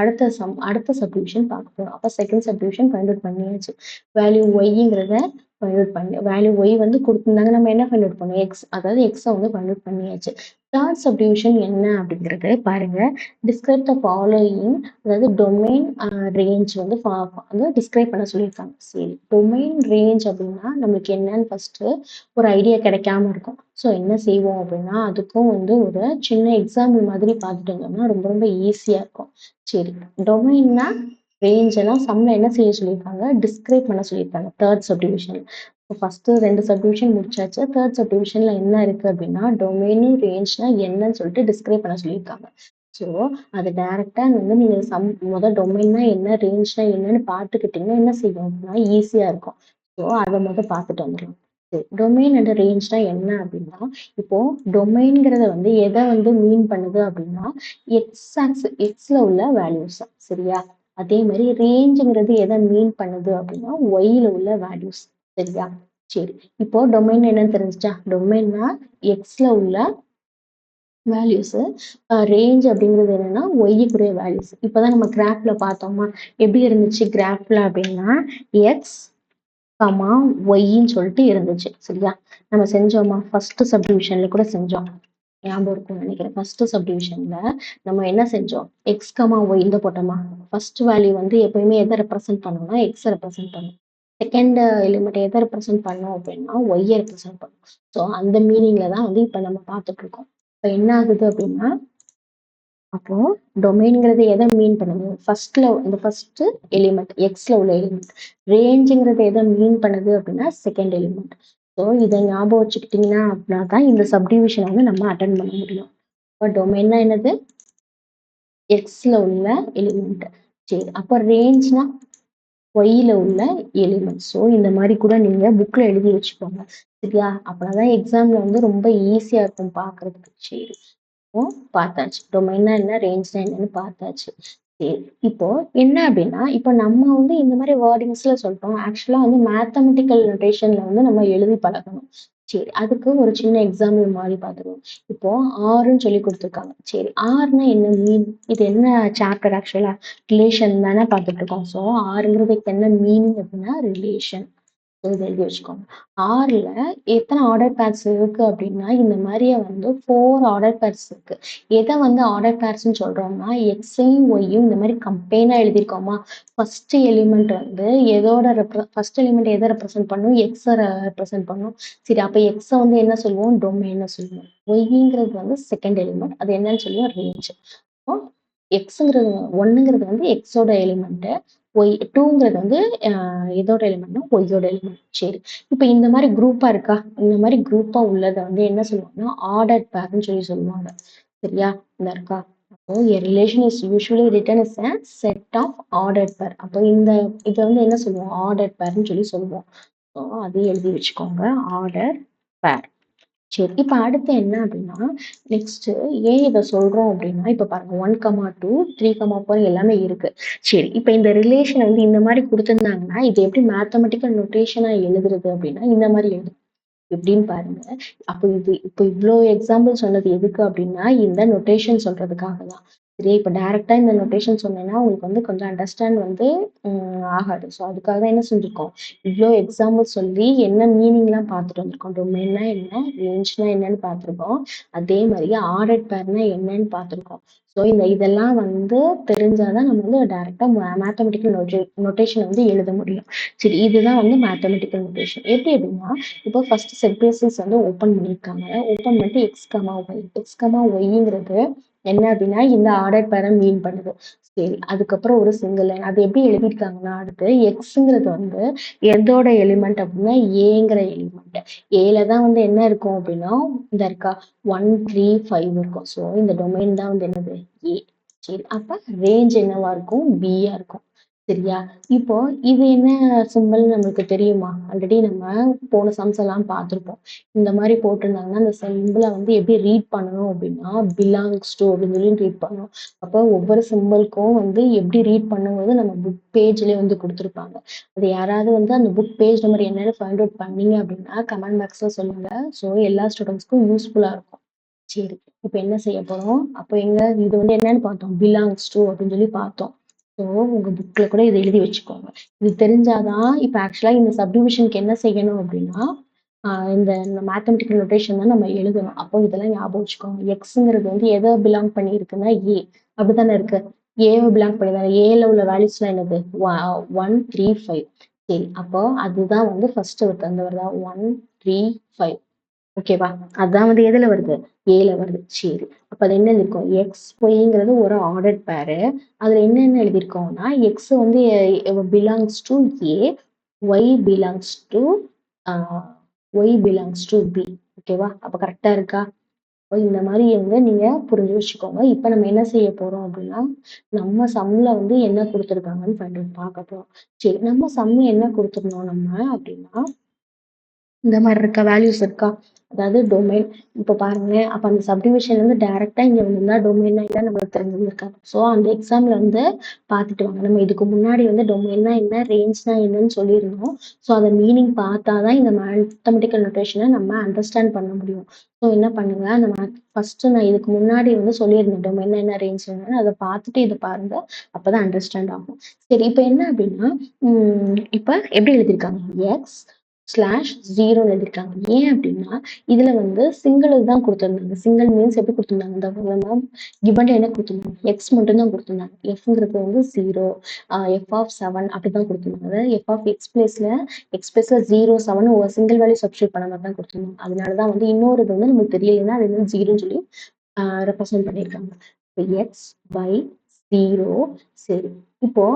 அடுத்த சப்டிவிஷன் பார்க்க போறோம். அப்ப செகண்ட் சப்டிவிஷன் ஃபைண்ட் அவுட் பண்ணியாச்சு. வேல்யூ ஒய்ங்கிறத ஃபைண்ட் அவுட் பண்ணி வேல்யூ ஒய் வந்து குடுத்திருந்தாங்க. நம்ம என்ன ஃபைண்ட் அவுட் பண்ணோம்? எக்ஸ் அதாவது எக்ஸ வந்து ஃபைண்ட் அவுட் பண்ணியாச்சு. தேர்ட் சப்டிவிஷன் என்ன அப்படிங்கிறது பாருங்க. டிஸ்கிரைப் த ஃபாலோயிங் அதாவது டொமைன் ரேஞ்ச் வந்து வந்து டிஸ்கிரைப் பண்ண சொல்லியிருக்காங்க. சரி டொமைன் ரேஞ்ச் அப்படின்னா நம்மளுக்கு என்னன்னு ஃபர்ஸ்ட்டு ஒரு ஐடியா கிடைக்காம இருக்கும். ஸோ என்ன செய்வோம் அப்படின்னா அதுக்கும் வந்து ஒரு சின்ன எக்ஸாம்பிள் மாதிரி பார்த்துட்டு வந்தோம்னா ரொம்ப ரொம்ப ஈஸியா இருக்கும். சரி டொமைன்னா ரேஞ்ச் எல்லாம் சம்ல என்ன செய்ய சொல்லியிருக்காங்க? டிஸ்கிரைப் பண்ண சொல்லியிருக்காங்க தேர்ட் சப்டிவிஷன். இப்போ ஃபர்ஸ்ட் 2 சப்டிவிஷன் முடிச்சாச்சு. தேர்ட் சப்டிவிஷன்ல என்ன இருக்கு அப்படின்னா டொமைனும் ரேஞ்ச்னா என்னன்னு சொல்லிட்டு டிஸ்கிரைப் பண்ண சொல்லியிருக்காங்க. ஸோ அது டைரக்டா வந்து நீங்க முதல் டொமைன்னா என்ன ரேஞ்ச்னா என்னன்னு பார்த்துக்கிட்டீங்கன்னா என்ன செய்யும் அப்படின்னா ஈஸியா இருக்கும். ஸோ அதை பார்த்துட்டு வந்துடலாம். டொமைன் அண்ட் ரேஞ்ச்னா என்ன அப்படின்னா இப்போ டொமைன்ங்கிறத வந்து எதை வந்து மீன் பண்ணுது அப்படின்னா எக்ஸ்ல உள்ள வேல்யூஸ் சரியா. அதே மாதிரி ரேஞ்சுங்கிறது எதை மீன் பண்ணுது அப்படின்னா ஒய்ல உள்ள வேல்யூஸ் சரியா. சரி இப்போ டொமைன் என்னன்னு தெரிஞ்சுச்சா? டொமைன்னா எக்ஸ்ல உள்ள வேல்யூஸ். ரேஞ்ச் அப்படிங்கிறது என்னன்னா ஒய்க்குரிய வேல்யூஸ். இப்பதான் நம்ம கிராஃப்ல பார்த்தோமா எப்படி இருந்துச்சு கிராஃப்ல அப்படின்னா எக்ஸ் கமா ஒய்ன்னு சொல்லிட்டு இருந்துச்சு சரியா. நம்ம செஞ்சோமா ஃபர்ஸ்ட் சப்டிவிஷன்ல கூட செஞ்சோம். ஞாபகம் இருக்கும்னு நினைக்கிறேன். ஃபர்ஸ்ட் சப்டிவிஷன்ல நம்ம என்ன செஞ்சோம்? எக்ஸ் கமா ஒய் இந்த போட்டோமா. ஃபர்ஸ்ட் வேல்யூ வந்து எப்பயுமே எதை ரெப்ரசென்ட் பண்ணணும்னா எக்ஸ் ரெப்ரசென்ட் பண்ணும். செகண்ட் எலிமெண்ட் எதை ரெப்ரசென்ட் பண்ணோம் அப்படின்னா ஒய்யை ரெப்ரசென்ட் பண்ணும். ஸோ அந்த மீனிங்ல தான் வந்து இப்ப நம்ம பார்த்துட்டு இருக்கோம். இப்ப என்ன ஆகுது அப்படின்னா அப்போ டொமைன்ங்கிறது எதை மீன் பண்ணுது? ஃபர்ஸ்ட் எலிமெண்ட் எக்ஸ்ல உள்ள எலிமெண்ட். ரேஞ்சுங்கிறது எதை மீன் பண்ணுது அப்படின்னா செகண்ட் எலிமெண்ட். ஸோ இதை ஞாபகம் வச்சுக்கிட்டீங்கன்னா அப்படின்னா தான் இந்த சப்டிவிஷனை வந்து நம்ம அட்டன் பண்ண முடியும். இப்போ டொமைன்னா என்னது? எக்ஸ்ல உள்ள எலிமெண்ட். சரி அப்போ ரேஞ்ச்னா ஒய்ல உள்ள எலிமெண்ட். ஸோ இந்த மாதிரி கூட நீங்க புக்ல எழுதி வச்சுக்கோங்க சரியா. அப்படின்னா எக்ஸாம்ல வந்து ரொம்ப ஈஸியா இருக்கும் பார்க்கறதுக்கு. சரி பார்த்தாச்சு. டொமைன்னா என்ன ரேஞ்ச்னா என்னன்னு பார்த்தாச்சு. சரி இப்போ என்ன அப்படின்னா இப்போ நம்ம வந்து இந்த மாதிரி வேர்டிங்ஸ்ல சொல்றோம். ஆக்சுவலா வந்து மேத்தமெட்டிக்கல் நோட்டேஷன்ல வந்து நம்ம எழுதி பழகணும். சரி அதுக்கு ஒரு சின்ன எக்ஸாம்பிள் மாதிரி பார்த்துருவோம். இப்போ ஆறுன்னு சொல்லி கொடுத்துருக்காங்க. சரி ஆறுனா என்ன மீன்? இது என்ன சாப்டர் ஆக்சுவலா? ரிலேஷன் தானே பார்த்துட்டு இருக்கோம். ஸோ ஆறுங்கிறதுக்கு என்ன மீனிங் அப்படின்னா ரிலேஷன். இதை எழுதி வச்சுக்கோங்க. ஆறுல எத்தனை ஆர்டர் பேர்ஸ் இருக்கு அப்படின்னா இந்த மாதிரியே வந்து 4 ஆர்டர் பேர்ஸ் இருக்கு. எதை வந்து ஆர்டர் பேர்ஸ்ன்னு சொல்றோம்னா எக்ஸையும் ஒய்யும் இந்த மாதிரி கம்பைனா எழுதியிருக்கோமா. ஃபர்ஸ்ட் எலிமெண்ட் வந்து ஃபர்ஸ்ட் எலிமெண்ட் எதை ரெப்ரசென்ட் பண்ணும்? எக்ஸை ரெப்ரசென்ட் பண்ணும். சரி அப்ப எக்ஸை வந்து என்ன சொல்லுவோம்? டொமைன்னு சொல்லுவோம். ஒய்ங்கிறது வந்து செகண்ட் எலிமெண்ட். அது என்னன்னு சொல்லுவோம்? ரேஞ்ச். எக்ஸுங்கிறது ஒன்னுங்கிறது வந்து எக்ஸோட எலிமெண்ட். ஒய் டூங்கிறது வந்து எதோட எலிமெண்ட்னா ஒய்யோட எலிமெண்ட். சரி இப்போ இந்த மாதிரி குரூப்பா இருக்கா? இந்த மாதிரி குரூப்பா உள்ளதை வந்து என்ன சொல்லுவாங்கன்னா ஆர்டர் பேர்னு சொல்லுவாங்க சரியா. இந்த இருக்கா. அப்போ a relation is usually written as a set of ordered pair. அப்போ இதை வந்து என்ன சொல்லுவோம்? ஆர்டர் பேர்னு சொல்லுவோம். ஸோ அதையும் எழுதி வச்சுக்கோங்க. ஆர்டர் பேர். சரி இப்ப அடுத்து என்ன அப்படின்னா நெக்ஸ்ட் ஏன் இதை சொல்றோம் அப்படின்னா இப்ப பாருங்க 1,2 3,4 எல்லாமே இருக்கு. சரி இப்ப இந்த ரிலேஷன் வந்து இந்த மாதிரி கொடுத்திருந்தாங்கன்னா இது எப்படி மேத்தமெட்டிக்கல் நோட்டேஷனா எழுதுறது அப்படின்னா இந்த மாதிரி எழுதும். எப்படின்னு பாருங்க. அப்போ இப்போ இவ்வளோ எக்ஸாம்பிள் சொன்னது எதுக்கு அப்படின்னா இந்த நொட்டேஷன் சொல்றதுக்காக தான். சரி இப்போ டைரக்டா இந்த நொட்டேஷன் சொன்னேன்னா உங்களுக்கு வந்து கொஞ்சம் அண்டர்ஸ்டாண்ட் வந்து ஆகாது. ஸோ அதுக்காக தான் என்ன செஞ்சிருக்கோம்? இவ்வளோ எக்ஸாம்பிள் சொல்லி என்ன மீனிங்லாம் பார்த்துட்டு வந்திருக்கோம். டொமைன்னா என்ன ரேஞ்ச்னா என்னன்னு பார்த்துருக்கோம். அதே மாதிரி ஆர்டர் பேர்னா என்னன்னு பார்த்துருக்கோம். ஸோ இதெல்லாம் வந்து தெரிஞ்சாதான் நம்ம வந்து டைரக்டா மேத்தமெட்டிக்கல் நொட்டேஷன் வந்து எழுத முடியும். சரி இதுதான் வந்து மேத்தமெட்டிக்கல் நொட்டேஷன். எப்படி அப்படின்னா இப்போ ஃபர்ஸ்ட் செட் பேசிஸ் வந்து ஓப்பன் பண்ணியிருக்காங்க. ஓப்பன் பண்ணிட்டு எக்ஸ் கமா ஒய்ங்கிறது என்ன அப்படின்னா இந்த ஆர்டர் பேரை மீன் பண்ணுது. சரி அதுக்கப்புறம் ஒரு சிங்கிள் லைன். அது எப்படி எழுதியிருக்காங்கன்னா அடுத்து எக்ஸுங்கிறது வந்து எதோட எலிமெண்ட் அப்படின்னா ஏங்கிற எலிமெண்ட். ஏல தான் வந்து என்ன இருக்கும் அப்படின்னா இந்த இருக்கா 1 3 5 இருக்கும். ஸோ இந்த டொமைன் தான் வந்து என்னது? ஏ. சரி அப்ப ரேஞ்ச் என்னவா இருக்கும்? பியா இருக்கும் சரியா. இப்போ இது என்ன சிம்பிள் நம்மளுக்கு தெரியுமா? ஆல்ரெடி நம்ம போன சம்ஸ் எல்லாம் பார்த்துருப்போம். இந்த மாதிரி போட்டிருந்தாங்கன்னா அந்த சிம்பிளை வந்து எப்படி ரீட் பண்ணணும் அப்படின்னா பிலாங்ஸ் டு அப்படின்னு சொல்லி ரீட் பண்ணணும். அப்போ ஒவ்வொரு சிம்பிளுக்கும் வந்து எப்படி ரீட் பண்ணும்போது நம்ம புக் பேஜ்லயே வந்து கொடுத்துருப்பாங்க. அது யாராவது வந்து அந்த புக் பேஜ் நம்பர் என்னன்னு ஃபைண்ட் அவுட் பண்ணீங்க அப்படின்னா கமெண்ட் பாக்ஸ்ல சொல்லுங்க. ஸோ எல்லா ஸ்டூடெண்ட்ஸ்க்கும் யூஸ்ஃபுல்லா இருக்கும். சரி. இப்ப என்ன செய்ய போறோம்? அப்ப எங்க இது வந்து என்னன்னு பார்த்தோம்? பிலாங்ஸ் டூ அப்படின்னு சொல்லி பார்த்தோம். ஸோ உங்க புக்ல கூட இத எழுதி வச்சுக்கோங்க. இது தெரிஞ்சாதான் இப்ப ஆக்சுவலா இந்த சப்டிவிஷன்க்கு என்ன செய்யணும் அப்படின்னா, இந்த மேத்தமெட்டிக்கல் நோட்டேஷன் தான் நம்ம எழுதணும். அப்போ இதெல்லாம் ஞாபகம் வச்சுக்கோங்க. எக்ஸ்ங்கிறது வந்து எத பிலாங் பண்ணியிருக்குன்னா ஏ. அப்படித்தானே இருக்கு? ஏவ பிலாங் பண்ணிதானே ஏல உள்ள வேல்யூஸ்லாம் என்னது? 1, 3, 5. சரி. அப்போ அதுதான் வந்து ஃபர்ஸ்ட் அந்த வருதா? 1, 3, 5. ஓகேவா? அதான் வந்து எதுல வருது? ஏல வருது. சரி. அப்ப அது என்ன எழுதியிருக்கோம்? எக்ஸ், ஒய்ங்கிறது ஒரு ஆர்டர்ட் பேரு. அதுல என்னென்ன எழுதியிருக்கோம்னா, எக்ஸ் வந்து belongs to A, y belongs to y belongs to B. ஓகேவா? அப்ப கரெக்டா இருக்கா? அப்ப இந்த மாதிரி வந்து நீங்க புரிஞ்சு வச்சுக்கோங்க. இப்ப நம்ம என்ன செய்ய போறோம் அப்படின்னா, நம்ம சம்ல வந்து என்ன குடுத்துருக்காங்கன்னு பார்க்க போறோம். சரி. நம்ம சம்ல என்ன குடுத்துருந்தோம் நம்ம அப்படின்னா, இந்த மாதிரி இருக்கா? வேல்யூஸ் இருக்கா? அதாவது டொமைன். இப்ப பாருங்களேன். அப்ப அந்த சப்டிவிஷன் வந்து டைரக்டா இங்க வந்திருந்தா டொமைன்னா என்ன நம்மளுக்கு தெரிஞ்சிருக்காது. ஸோ அந்த எக்ஸாம்ல வந்து பார்த்துட்டு வாங்க. நம்ம இதுக்கு முன்னாடி வந்து டொமைன்னா என்ன, ரேஞ்ச்னா என்னன்னு சொல்லியிருந்தோம். ஸோ அத மீனிங் பார்த்தாதான் இந்த மேத்தமெட்டிக்கல் நோட்டேஷனை நம்ம அண்டர்ஸ்டாண்ட் பண்ண முடியும். ஸோ என்ன பண்ணுங்க, அந்த ஃபர்ஸ்ட் நான் இதுக்கு முன்னாடி வந்து சொல்லியிருந்தேன் டொமைன்னா என்ன, ரேஞ்ச் என்னன்னு. அதை பார்த்துட்டு இதை பாருங்க. அப்பதான் அண்டர்ஸ்டாண்ட் ஆகும். சரி. இப்ப என்ன அப்படின்னா, இப்ப எப்படி எழுதியிருக்காங்க? எக்ஸ் ஸ்லாஷ் ஜீரோன்னு எழுதியிருக்காங்க. ஏன் அப்படின்னா, இதுல வந்து சிங்கிள் தான் கொடுத்துருந்தாங்க. சிங்கிள் மீன்ஸ் எப்படி கொடுத்துருந்தாங்க? இந்த கிவன்ல என்ன கொடுத்துருந்தாங்க? எக்ஸ் மட்டும் தான் கொடுத்துருந்தாங்க. எஃப்ங்கிறது வந்து 0, எஃப் ஆஃப் 7 அப்படிதான் கொடுத்துருந்தாங்க. அதாவது எஃப் ஆஃப் எக்ஸ் பிளஸ்ல 0, 7 ஒரு சிங்கிள் வேல்யூ சப்ஸ்டியூட் பண்ண மாதிரி தான் கொடுத்துருந்தாங்க. அதனாலதான் வந்து இன்னொரு இது வந்து நமக்கு தெரியலைன்னா அது வந்து 0ன்னு சொல்லி ரெப்ரசென்ட் பண்ணியிருக்காங்க. இப்போ எக்ஸ் பை 0. சரி. இப்போ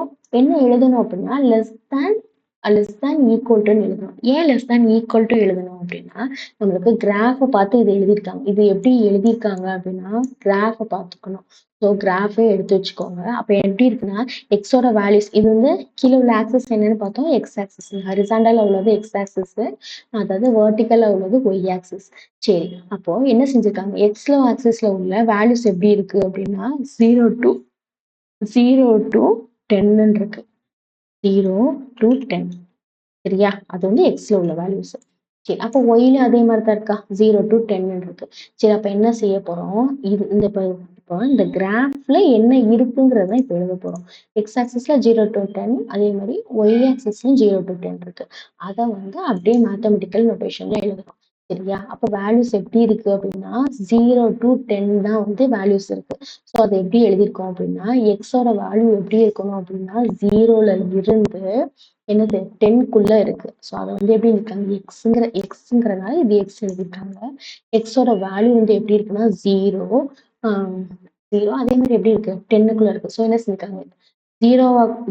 என்ன எழுதணும் அப்படின்னா, லெஸ் தேன் ஈக்குவல் டுன்னு எழுதணும். ஏன் லெஸ் தேன் ஈக்குவல் டு எழுதணும் அப்படின்னா, நம்மளுக்கு கிராஃபை பார்த்து இது எழுதியிருக்காங்க. இது எப்படி எழுதியிருக்காங்க அப்படின்னா, கிராஃபை பார்த்துக்கணும். ஸோ கிராஃபே எடுத்து வச்சுக்கோங்க. அப்போ எப்படி இருக்குன்னா, எக்ஸோட வேல்யூஸ் இது வந்து கீழே உள்ள ஆக்சஸ் என்னன்னு பார்த்தோம்? X access. ஹரிசாண்டல்ல உள்ளது எக்ஸ் ஆக்சஸ், அதாவது வெர்டிக்கல்ல உள்ளது ஒய் ஆக்சஸ். சரி. அப்போ என்ன செஞ்சிருக்காங்க? எக்ஸ்ல ஆக்சஸ்ல உள்ள வேல்யூஸ் எப்படி இருக்கு அப்படின்னா, 0 to 10 இருக்கு. 0 to 10. சரியா? அது வந்து எக்ஸ்ல உள்ள வேல்யூஸ். சரி. அப்போ ஒய்ல அதே மாதிரி தான் இருக்கா? 0 to 10 இருக்கு. சரி. அப்ப என்ன செய்ய போறோம்? இது இந்த இப்போ இந்த கிராஃப்ல என்ன இருக்குங்கிறத இப்ப எழுத போறோம். எக்ஸ் ஆக்சிஸ்ல 0 to 10, அதே மாதிரி ஒய் ஆக்சிஸ்லயும் 0 to 10 இருக்கு. அதை வந்து அப்படியே மேத்தமெட்டிக்கல் நோட்டேஷன்ல எழுதணும். சரியா? அப்ப வேல்யூஸ் எப்படி இருக்கு அப்படின்னா, 0 to 10 தான் வந்து வேல்யூஸ் இருக்கு. ஸோ அதை எப்படி எழுதியிருக்கோம் அப்படின்னா, எக்ஸோட வேல்யூ எப்படி இருக்கணும் அப்படின்னா, 0ல இருந்து என்னது 10க்குள்ள இருக்கு. ஸோ அதை வந்து எப்படி இருக்காங்க? எக்ஸுங்கிறனால இது எக்ஸ் எழுதியிருக்காங்க. எக்ஸோட வேல்யூ வந்து எப்படி இருக்குன்னா 0, 0 அதே மாதிரி எப்படி இருக்கு? 10க்குள்ள இருக்கு. ஸோ என்ன செஞ்சிருக்காங்க?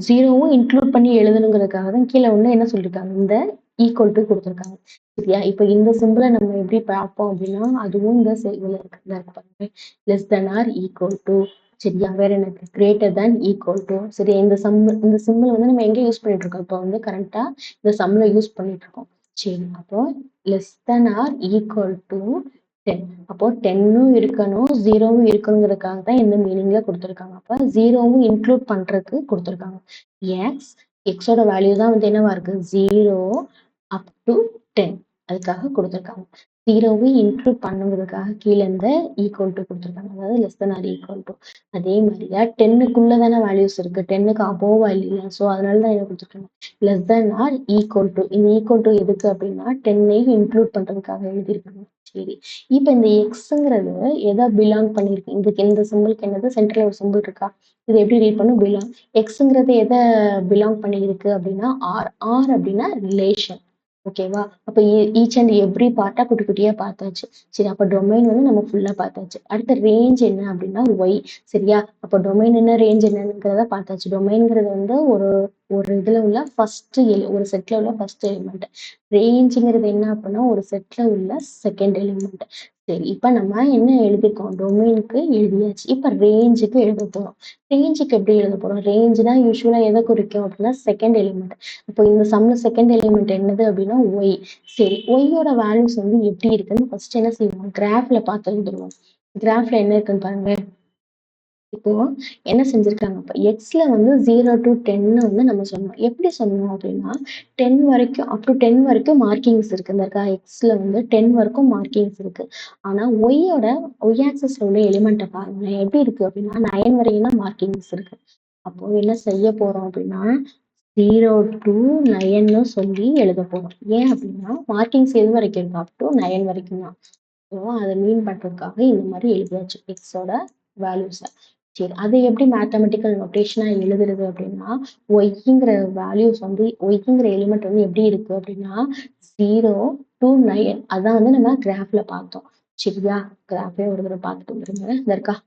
ஜீரோவும் இன்க்ளூட் பண்ணி எழுதணுங்கிறதுக்காக தான் கீழே ஒண்ணு என்ன சொல்லியிருக்காங்க? இந்த ஈக்குவல் டு கொடுத்துருக்காங்க. சரியா? இப்போ இந்த சிம்பிளை நம்ம எப்படி பார்ப்போம் அப்படின்னா, அதுவும் இந்த இதுல இருக்கு பாருங்க. Less than or equal to. சரியா? வேற எனக்கு கிரேட்டர் தேன் ஈக்குவல் டு. சரி. இந்த சிம்பிள் வந்து நம்ம எங்க யூஸ் பண்ணிட்டு இருக்கோம்? இப்போ வந்து கரண்டா இந்த சம்ல யூஸ் பண்ணிட்டு இருக்கோம். சரி. அப்போ less than or equal to 10. அப்போ 10ம் இருக்கணும், 0வும் இருக்கணுங்கிறதுக்காக தான் இந்த மீனிங்ல கொடுத்துருக்காங்க. அப்ப 0வும் இன்க்ளூட் பண்றதுக்கு கொடுத்துருக்காங்க. எக்ஸ் எக்ஸோட வேல்யூ தான் வந்து என்னவா இருக்கு? 0 அப் டு 10 அதுக்காக கொடுத்துருக்காங்க. 0வை இன்க்ளூட் பண்ணுங்கிறதுக்காக கீழே இந்த ஈக்குவல் டு கொடுத்துருக்காங்க. அதாவது less than or equal to. அதே மாதிரியா 10க்குள்ள தானே வேல்யூஸ் இருக்கு. 10க்கு அபோவா இல்லையா? ஸோ அதனால தான் என்ன கொடுத்துருக்காங்க? Less than or equal to. இந்த ஈக்குவல் டு எதுக்கு அப்படின்னா 10ஐயும் இன்க்ளூட் பண்றதுக்காக எழுதியிருக்காங்க. சரி. இப்ப இந்த எக்ஸ்ங்கிறது எதை பிலாங் பண்ணிருக்கு? இதுக்கு இந்த சிம்பிளுக்கு என்னது? சென்டர்ல ஒரு சிம்பிள் இருக்கா? இது எப்படி ரீட் பண்ணும்? பிலாங். எக்ஸ்ங்கிறது எதை பிலாங் பண்ணியிருக்கு அப்படின்னா ஆர். ஆர் அப்படின்னா ரிலேஷன். ஓகேவா? அப்ப ஈச் அண்ட் எவ்ரி பார்ட்டா குட்டி குட்டியா பார்த்தாச்சு. சரி. அப்ப டொமைன் வந்து நம்ம ஃபுல்லா பார்த்தாச்சு. அடுத்த ரேஞ்ச் என்ன அப்படின்னா ஒய். சரியா? அப்ப டொமைன் என்ன, ரேஞ்ச் என்னங்கிறத பார்த்தாச்சு. டொமைன்ங்கிறது வந்து ஒரு ஒரு இதுல உள்ள ஒரு செட்ல உள்ள ஃபர்ஸ்ட் எலிமெண்ட். ரேஞ்சுங்கிறது என்ன அப்படின்னா ஒரு செட்ல உள்ள செகண்ட் எலிமெண்ட். சரி. இப்ப நம்ம என்ன எழுதிருக்கோம்? டொமைனுக்கு எழுதியாச்சு. இப்ப ரேஞ்சுக்கு எழுத போறோம். ரேஞ்சுக்கு எப்படி எழுத போறோம்? ரேஞ்ச் தான் யூஸ்வலா எதை குறிக்கும் அப்படின்னா செகண்ட் எலிமெண்ட். இப்போ இந்த சம்ல செகண்ட் எலிமெண்ட் என்னது அப்படின்னா ஒய். சரி. ஒய்யோட வேல்யூஸ் வந்து எப்படி இருக்குன்னு ஃபர்ஸ்ட் என்ன செய்வோம்? கிராஃப்ல பார்த்து எழுதுருவோம். கிராஃப்ல என்ன இருக்குன்னு பாருங்க. இப்போ என்ன செஞ்சிருக்காங்க, இப்ப எக்ஸ்ல வந்து 0 டூ 10 வந்து நம்ம சொன்னோம். எப்படி சொன்னோம் அப்படின்னா, 10 வரைக்கும் அப் டூ 10 வரைக்கும் மார்க்கிங்ஸ் இருக்கு. இந்த இருக்கா எக்ஸ்ல வந்து 10 வரைக்கும் மார்க்கிங்ஸ் இருக்கு. ஆனா ஒய் ஆக்சிஸ்ல உள்ள எலிமெண்ட்ட பாருங்களேன். எப்படி இருக்கு அப்படின்னா 9 வரைக்கும் தான் மார்க்கிங்ஸ் இருக்கு. அப்போ என்ன செய்ய போறோம் அப்படின்னா, 0 டூ 9ன்னு சொல்லி எழுத போறோம். ஏன் அப்படின்னா, மார்க்கிங்ஸ் எது வரைக்கும் இருக்கு? அப் டூ 9 வரைக்கும் தான். ஸோ அத மீன் பண்றதுக்காக இந்த மாரி எழுதியாச்சு. எக்ஸோட வேல்யூஸ. சரி. அது எப்படி மேத்தமேட்டிக்கல் நொட்டேஷனா எழுதுறது அப்படின்னா, ஒய்ங்கிற வேல்யூஸ் வந்து ஒய்ங்கிற எலிமெண்ட் வந்து எப்படி இருக்கு அப்படின்னா, 0 டூ 9 அதான் வந்து நம்ம கிராஃப்ல பார்த்தோம். சரியா? கிராஃபே ஒரு தடவ பார்த்துட்டு வந்துருங்க. இந்த இருக்கா?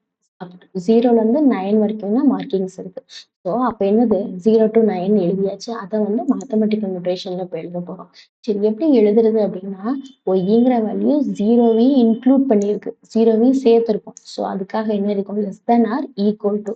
0லேருந்து 9 வரைக்கும் தான் மார்க்கிங்ஸ் இருக்கு. ஸோ அப்ப என்னது 0 டூ 9 எழுதியாச்சு. அத வந்து மேத்தமேட்டிக்கல் நொட்டேஷன்ல இப்ப எழுத போறோம். சரி எப்படி எழுதுறது அப்படின்னா, ஒய்ங்கிற வேல்யூ 0வையும் இன்க்ளூட் பண்ணியிருக்கு. 0வையும் சேர்த்திருக்கும். ஸோ அதுக்காக என்ன இருக்கும்? Less than or equal to.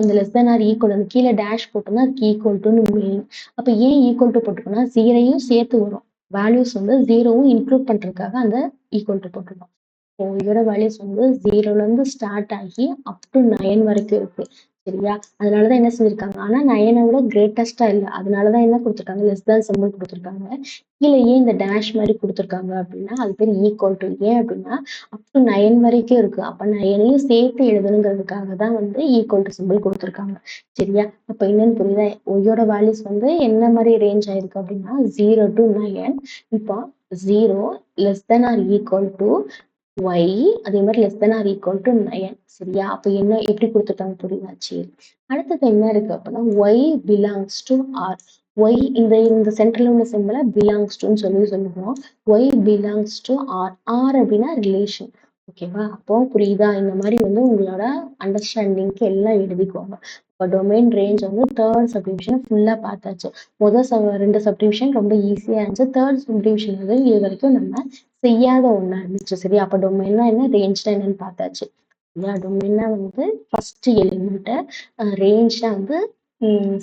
இந்த லெஸ் தென் ஆர் ஈக்குவல் அந்த கீழ டேஷ் போட்டோம்னா அதுக்கு ஈக்குவல் டூன்னு மீனிங். அப்ப ஏன் ஈக்குவல் டூ போட்டிருக்கோம்னா 0யும் சேர்த்து வரும். வேல்யூஸ் வந்து 0வும் இன்க்ளூட் பண்றதுக்காக அந்த ஈக்குவல் டூ போட்டிருக்கோம். ஸோ இதோட வேல்யூஸ் வந்து 0லேருந்து ஸ்டார்ட் ஆகி அப் டு 9 வரைக்கும் இருக்கு. சரியா? அதனால தான் என்ன செஞ்சிருக்காங்க, ஆனா 9 விட கிரேட்டஸ்ட்டா இல்ல. அதனால தான் என்ன குடுத்துருக்காங்க, லெஸ் தேன் சிம்பல் குடுத்துருக்காங்க. கீழ ஏன் இந்த டேஷ் மாரி குடுத்துருக்காங்க அப்படின்னா, அது பேர் ஈக்குவல் டூ. ஏன் அப்படின்னா, அப் டு 9 வரைக்கும் இருக்கு. அப்ப 9யும் சேர்த்து எழுதணுங்கிறதுக்காக தான் வந்து ஈக்குவல் டூ சிம்பல் குடுத்துருக்காங்க. சரியா? அப்ப என்னன்னு புரியுதா? ஒய்யோட வேல்யூஸ் வந்து என்ன மாரி ரேஞ்ச் ஆயிருக்கு அப்படின்னா, 0 டூ 9. இப்போ 0 less than or equal to y அதே மாதிரி less than or equal to 9. சரியா? அப்ப என்ன எப்படி கொடுத்துருக்காங்க புரியுதா? சரி. அடுத்தது என்ன இருக்கு அப்படின்னா y belongs to R. Y இந்த சென்டர்ல உள்ள சிம்பிளை பிலாங்ஸ் டுன்னு சொல்லுவோம். Y belongs to R. R அப்படின்னா ரிலேஷன். ஓகேவா? அப்போ புரியுதா? இந்த மாதிரி வந்து உங்களோட அண்டர்ஸ்டாண்டிங்க்கு எல்லாம் எழுதிக்கோங்க. இப்போ டொமைன் ரேஞ்ச் வந்து தேர்ட் சப்டிவிஷன் ஃபுல்லா பார்த்தாச்சு. ரெண்டு சப்டிவிஷன் ரொம்ப ஈஸியா இருந்துச்சு. தேர்ட் சப்டிவிஷன் வந்து இது வரைக்கும் நம்ம செய்யாத ஒண்ணா இருந்துச்சு. சரியா? அப்ப டொமைன்னா என்ன, ரேஞ்ச்னா என்னன்னு பார்த்தாச்சு. சரியா? டொமைன்னா வந்து ஃபர்ஸ்ட் எலிமெண்ட், ரேஞ்ச்னா வந்து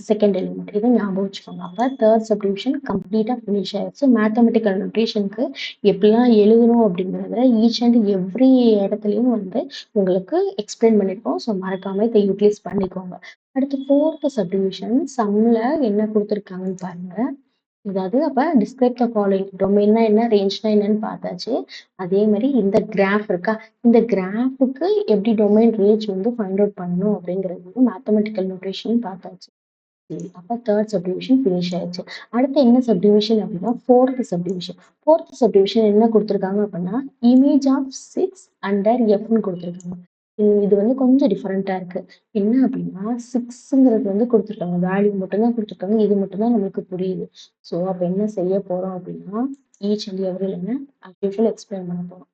செகண்ட் எலிமெண்ட். இதை ஞாபகம் வச்சுக்கோங்க. அப்ப தேர்ட் சப்டிவிஷன் கம்ப்ளீட்டா ஃபினிஷ் ஆயிடுச்சு. மேத்தமெட்டிக்கல் நோட்டேஷனுக்கு எப்படிலாம் எழுதணும் அப்படிங்கிறத ஈச் அண்ட் எவ்ரி இடத்துலையும் வந்து உங்களுக்கு எக்ஸ்பிளைன் பண்ணிருக்கோம். ஸோ மறக்காம இதை யூட்டிலைஸ் பண்ணிக்கோங்க. அடுத்து ஃபோர்த் சப்டிவிஷன் சம்ல என்ன கொடுத்துருக்காங்கன்னு பாருங்க. அதாவது அப்ப டிஸ்கிரைப் த ஃபாலோயிங். டொமைன்னா என்ன, ரேஞ்ச்னா என்னன்னு பார்த்தாச்சு. அதே மாதிரி இந்த கிராஃப் இருக்கா, இந்த கிராஃபுக்கு எப்படி டொமைன் ரேஞ்ச் வந்து ஃபைண்ட் அவுட் பண்ணணும் அப்படிங்கிறது வந்து மேத்தமெட்டிக்கல் நோட்டேஷன் பார்த்தாச்சு. சரி, அப்ப தேர்ட் சப்டிவிஷன் ஃபினிஷ் ஆயிடுச்சு. அடுத்து என்ன சப்டிவிஷன் அப்படின்னா ஃபோர்த் சப்டிவிஷன். ஃபோர்த் சப்டிவிஷன் என்ன கொடுத்துருக்காங்க அப்படின்னா இமேஜ் ஆஃப் 6 அண்டர் எஃப்னு கொடுத்துருக்காங்க. இது வந்து கொஞ்சம் டிஃபரெண்டா இருக்கு. என்ன அப்படின்னா 6ங்கிறது வந்து கொடுத்துருக்காங்க, வேல்யூ மட்டும்தான் கொடுத்துருக்காங்க. இது மட்டும்தான் நம்மளுக்கு புரியுது. ஸோ அப்ப என்ன செய்ய போறோம் அப்படின்னா ஈச் அண்ட் எவ்ரி லைனை அஸ் யூஷுவல் எக்ஸ்பிளைன் பண்ண போறோம்.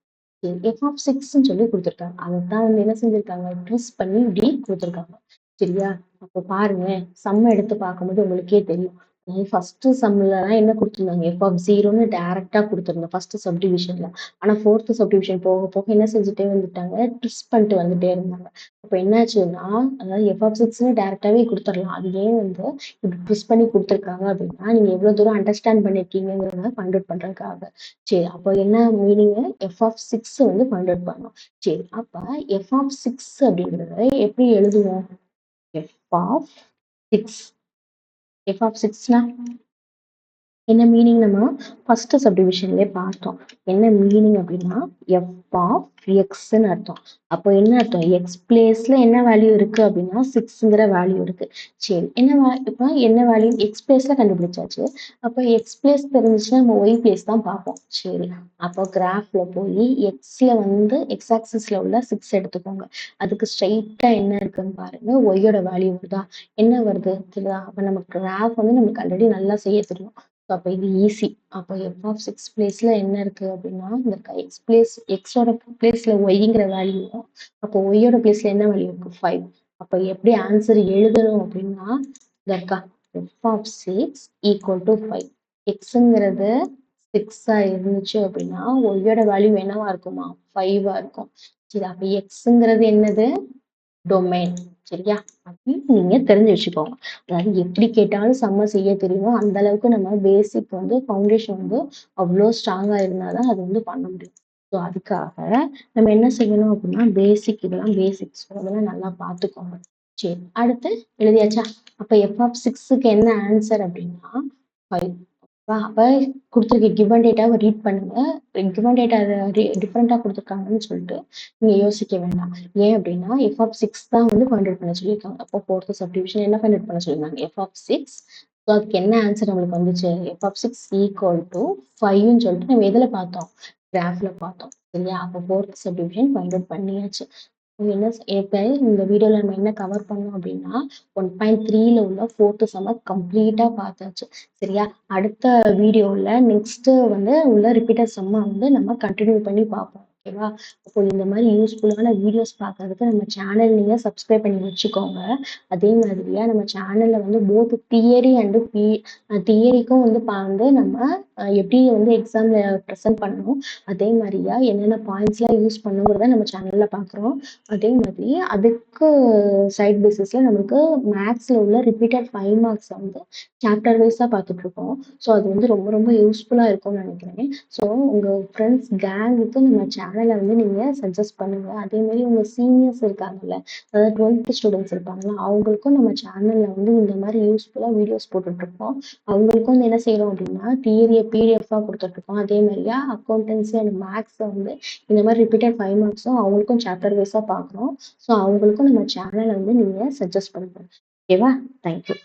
எஃப் ஆஃப் 6ன்னு சொல்லி கொடுத்துருக்காங்க. அதைத்தான் வந்து என்ன செஞ்சிருக்காங்க, ட்விஸ்ட் பண்ணி இப்படி கொடுத்துருக்காங்க. சரியா? அப்போ பாருங்க, சம் எடுத்து பார்க்கும்போது உங்களுக்கே தெரியும். ஃபர்ஸ்ட் சம்லலாம் என்ன கொடுத்துருந்தாங்க, எஃப் ஆஃப் 0ன்னு டைரக்டா கொடுத்துருந்தோம் ஃபர்ஸ்ட் சப்டிவிஷன்ல. ஆனா ஃபோர்த் சப்டிவிஷன் போக போக என்ன செஞ்சுட்டே வந்துட்டாங்க, ட்விஸ்ட் பண்ணிட்டு வந்துட்டே இருந்தாங்க. அப்போ என்னாச்சுன்னா, அதாவது எஃப் ஆஃப் 6ன்னு டைரக்டாவே கொடுத்துடலாம். அது ஏன் வந்து இப்படி ட்விஸ்ட் பண்ணி கொடுத்துருக்காங்க அப்படின்னா, நீங்க எவ்வளவு தூரம் அண்டர்ஸ்டாண்ட் பண்ணிருக்கீங்கிறத ஃபைண்ட் அவுட் பண்றதுக்காக. சரி, அப்போ என்ன மீனிங், எஃப் ஆஃப் 6 வந்து ஃபைண்ட் அவுட் பண்ணணும். சரி, அப்ப எஃப் ஆஃப் 6 அப்படிங்கறத எப்படி எழுதுவோம்? F of 6. எஃப் ஆஃப் 6னா என்ன மீனிங், நம்ம ஃபர்ஸ்ட் சப்டிவிஷன்லயே பார்த்தோம். என்ன மீனிங் அப்படின்னா எஃப் ஆஃப் எக்ஸ்ன்னு அர்த்தம். அப்போ என்ன அர்த்தம், எக்ஸ் பிளேஸ்ல என்ன வேல்யூ இருக்கு அப்படின்னா 6ங்கிற வேல்யூ இருக்கு. சரி, இப்போ என்ன வேல்யூ எக்ஸ் பிளேஸ்ல கண்டுபிடிச்சாச்சு. அப்போ எக்ஸ் பிளேஸ் தெரிஞ்சுச்சுன்னா நம்ம ஒய் பிளேஸ் தான் பார்ப்போம். சரி, அப்போ கிராஃப்ல போய் எக்ஸ்ல வந்து எக்ஸ் ஆக்சிஸ்ல உள்ள 6 எடுத்துக்கோங்க. அதுக்கு ஸ்ட்ரைட்டா என்ன இருக்குன்னு பாருங்க, ஒய்யோட வேல்யூ வருதா, என்ன வருது தெரியுதா? அப்ப நமக்கு கிராஃப் வந்து நமக்கு ஆல்ரெடி நல்லா செய்ய தெரியும். அப்ப இது ஈஸி. அப்ப எஃப் ஆஃப் 6 பிளேஸ்ல என்ன இருக்கு அப்படின்னா இந்த எக்ஸ் பிளேஸ், எக்ஸோட பிளேஸ்ல ஒய்ங்கிற வேல்யூ, அப்போ ஒய்யோட பிளேஸ்ல என்ன வேல்யூ இருக்கு, 5. அப்ப எப்படி ஆன்சர் எழுதணும் அப்படின்னா இருக்கா, எஃப் ஆஃப் 6 ஈக்குவல் டு 5. எக்ஸுங்கிறது 6ஆ இருந்துச்சு அப்படின்னா ஒய்யோட வேல்யூ என்னவா இருக்குமா, 5ஆ இருக்கும். சரி, அப்ப எக்ஸுங்கிறது என்னது, டொமைன். சரியா? அப்படின்னு நீங்க தெரிஞ்சு வச்சுக்கோங்க. அதாவது எப்படி கேட்டாலும் செம்ம செய்ய தெரியும். அந்த அளவுக்கு நம்ம பேசிக் வந்து ஃபவுண்டேஷன் வந்து அவ்வளோ ஸ்ட்ராங்கா இருந்தாதான் அது வந்து பண்ண முடியும். ஸோ அதுக்காக நம்ம என்ன செய்யணும் அப்படின்னா இதெல்லாம் பேசிக்ஸ் அதெல்லாம் நல்லா பார்த்துக்கோங்க. சரி, அடுத்து எழுதியாச்சா? அப்ப f(6)க்கு என்ன ஆன்சர் அப்படின்னா 5. அப்ப குடுத்திருக்க கிவன் டேட்டாவ ரீட் பண்ணுங்க. கிவன் டேட்டா டிஃபரெண்ட்டா குடுத்துருக்காங்கன்னு சொல்லிட்டு நீங்க யோசிக்க வேண்டாம். ஏன் அப்படின்னா f(6) தான் வந்து ஃபைண்ட் அவுட் பண்ண சொல்லியிருக்காங்க. அப்போ 4த் சப்டிவிஷன் என்ன ஃபைண்ட் அவுட் பண்ண சொல்லியிருந்தாங்க? f(6). ஸோ அதுக்கு என்ன ஆன்சர் நம்மளுக்கு வந்துச்சு? f(6) = 5ன்னு சொல்லிட்டு நம்ம எதுல பார்த்தோம்? கிராஃப்ல பார்த்தோம். சரியா? அப்போ 4த் சப்டிவிஷன் ஃபைண்ட் அவுட் பண்ணியாச்சு. இப்ப இந்த வீடியோல நம்ம என்ன கவர் பண்ணோம் அப்படின்னா 1.3ல உள்ள 4th சம்ம கம்ப்ளீட்டா பார்த்தாச்சு. சரியா? அடுத்த வீடியோல நெக்ஸ்ட் வந்து உள்ள ரிப்பீட்டட் சம்ம வந்து நம்ம கண்டினியூ பண்ணி பார்ப்போம். ஓகேவா? அப்போ இந்த மாதிரி யூஸ்ஃபுல்லான வீடியோஸ் பார்க்கறதுக்கு நம்ம சேனல் நீங்க சப்ஸ்கிரைப் பண்ணி வச்சுக்கோங்க. அதே மாதிரியா நம்ம சேனல்ல வந்து போத் தியரி அண்ட் தியரிக்கும் வந்து நம்ம எப்படி வந்து எக்ஸாம்ல ப்ரெசென்ட் பண்ணணும், அதே மாதிரியா என்னென்ன பாயிண்ட்ஸ்லாம் யூஸ் பண்ணுங்கிறத நம்ம சேனல்ல பார்க்குறோம். அதே மாதிரி அதுக்கு சைட் பேசிஸ்ல நமக்கு மேத்ஸ்ல உள்ள ரிப்பீட்டட் 5 மார்க்ஸ் வந்து சாப்டர் வைஸா பார்த்துட்டு இருக்கோம். ஸோ அது வந்து ரொம்ப ரொம்ப யூஸ்ஃபுல்லா இருக்கும்னு நினைக்கிறேன். ஸோ உங்க ஃப்ரெண்ட்ஸ் கேங்குக்கு நம்ம சேனலை வந்து நீங்க சஜஸ்ட் பண்ணுங்க. அதே மாதிரி உங்க சீனியர்ஸ் இருக்காங்கல்ல, அதாவது 12th ஸ்டூடெண்ட்ஸ் இருப்பாங்கல்ல, அவங்களுக்கும் நம்ம சேனல்ல வந்து இந்த மாதிரி யூஸ்ஃபுல்லா வீடியோஸ் போட்டுட்டு இருக்கோம். அவங்களுக்கும் வந்து என்ன செய்யறோம் அப்படின்னா தியரிய பிடிஎஃபா கொடுத்துட்டு இருக்கோம். அதே மாதிரியா அக்கௌண்டன்சி அண்ட் மேத்ஸ் வந்து இந்த மாதிரி ரிப்பீட்டட் 5 மார்க்ஸும் அவங்களுக்கும் சாப்டர் வைஸா பார்க்குறோம். ஸோ அவங்களுக்கும் நம்ம சேனலை வந்து நீங்க சஜஸ்ட் பண்ணுங்க. ஓகேவா? தேங்க்யூ.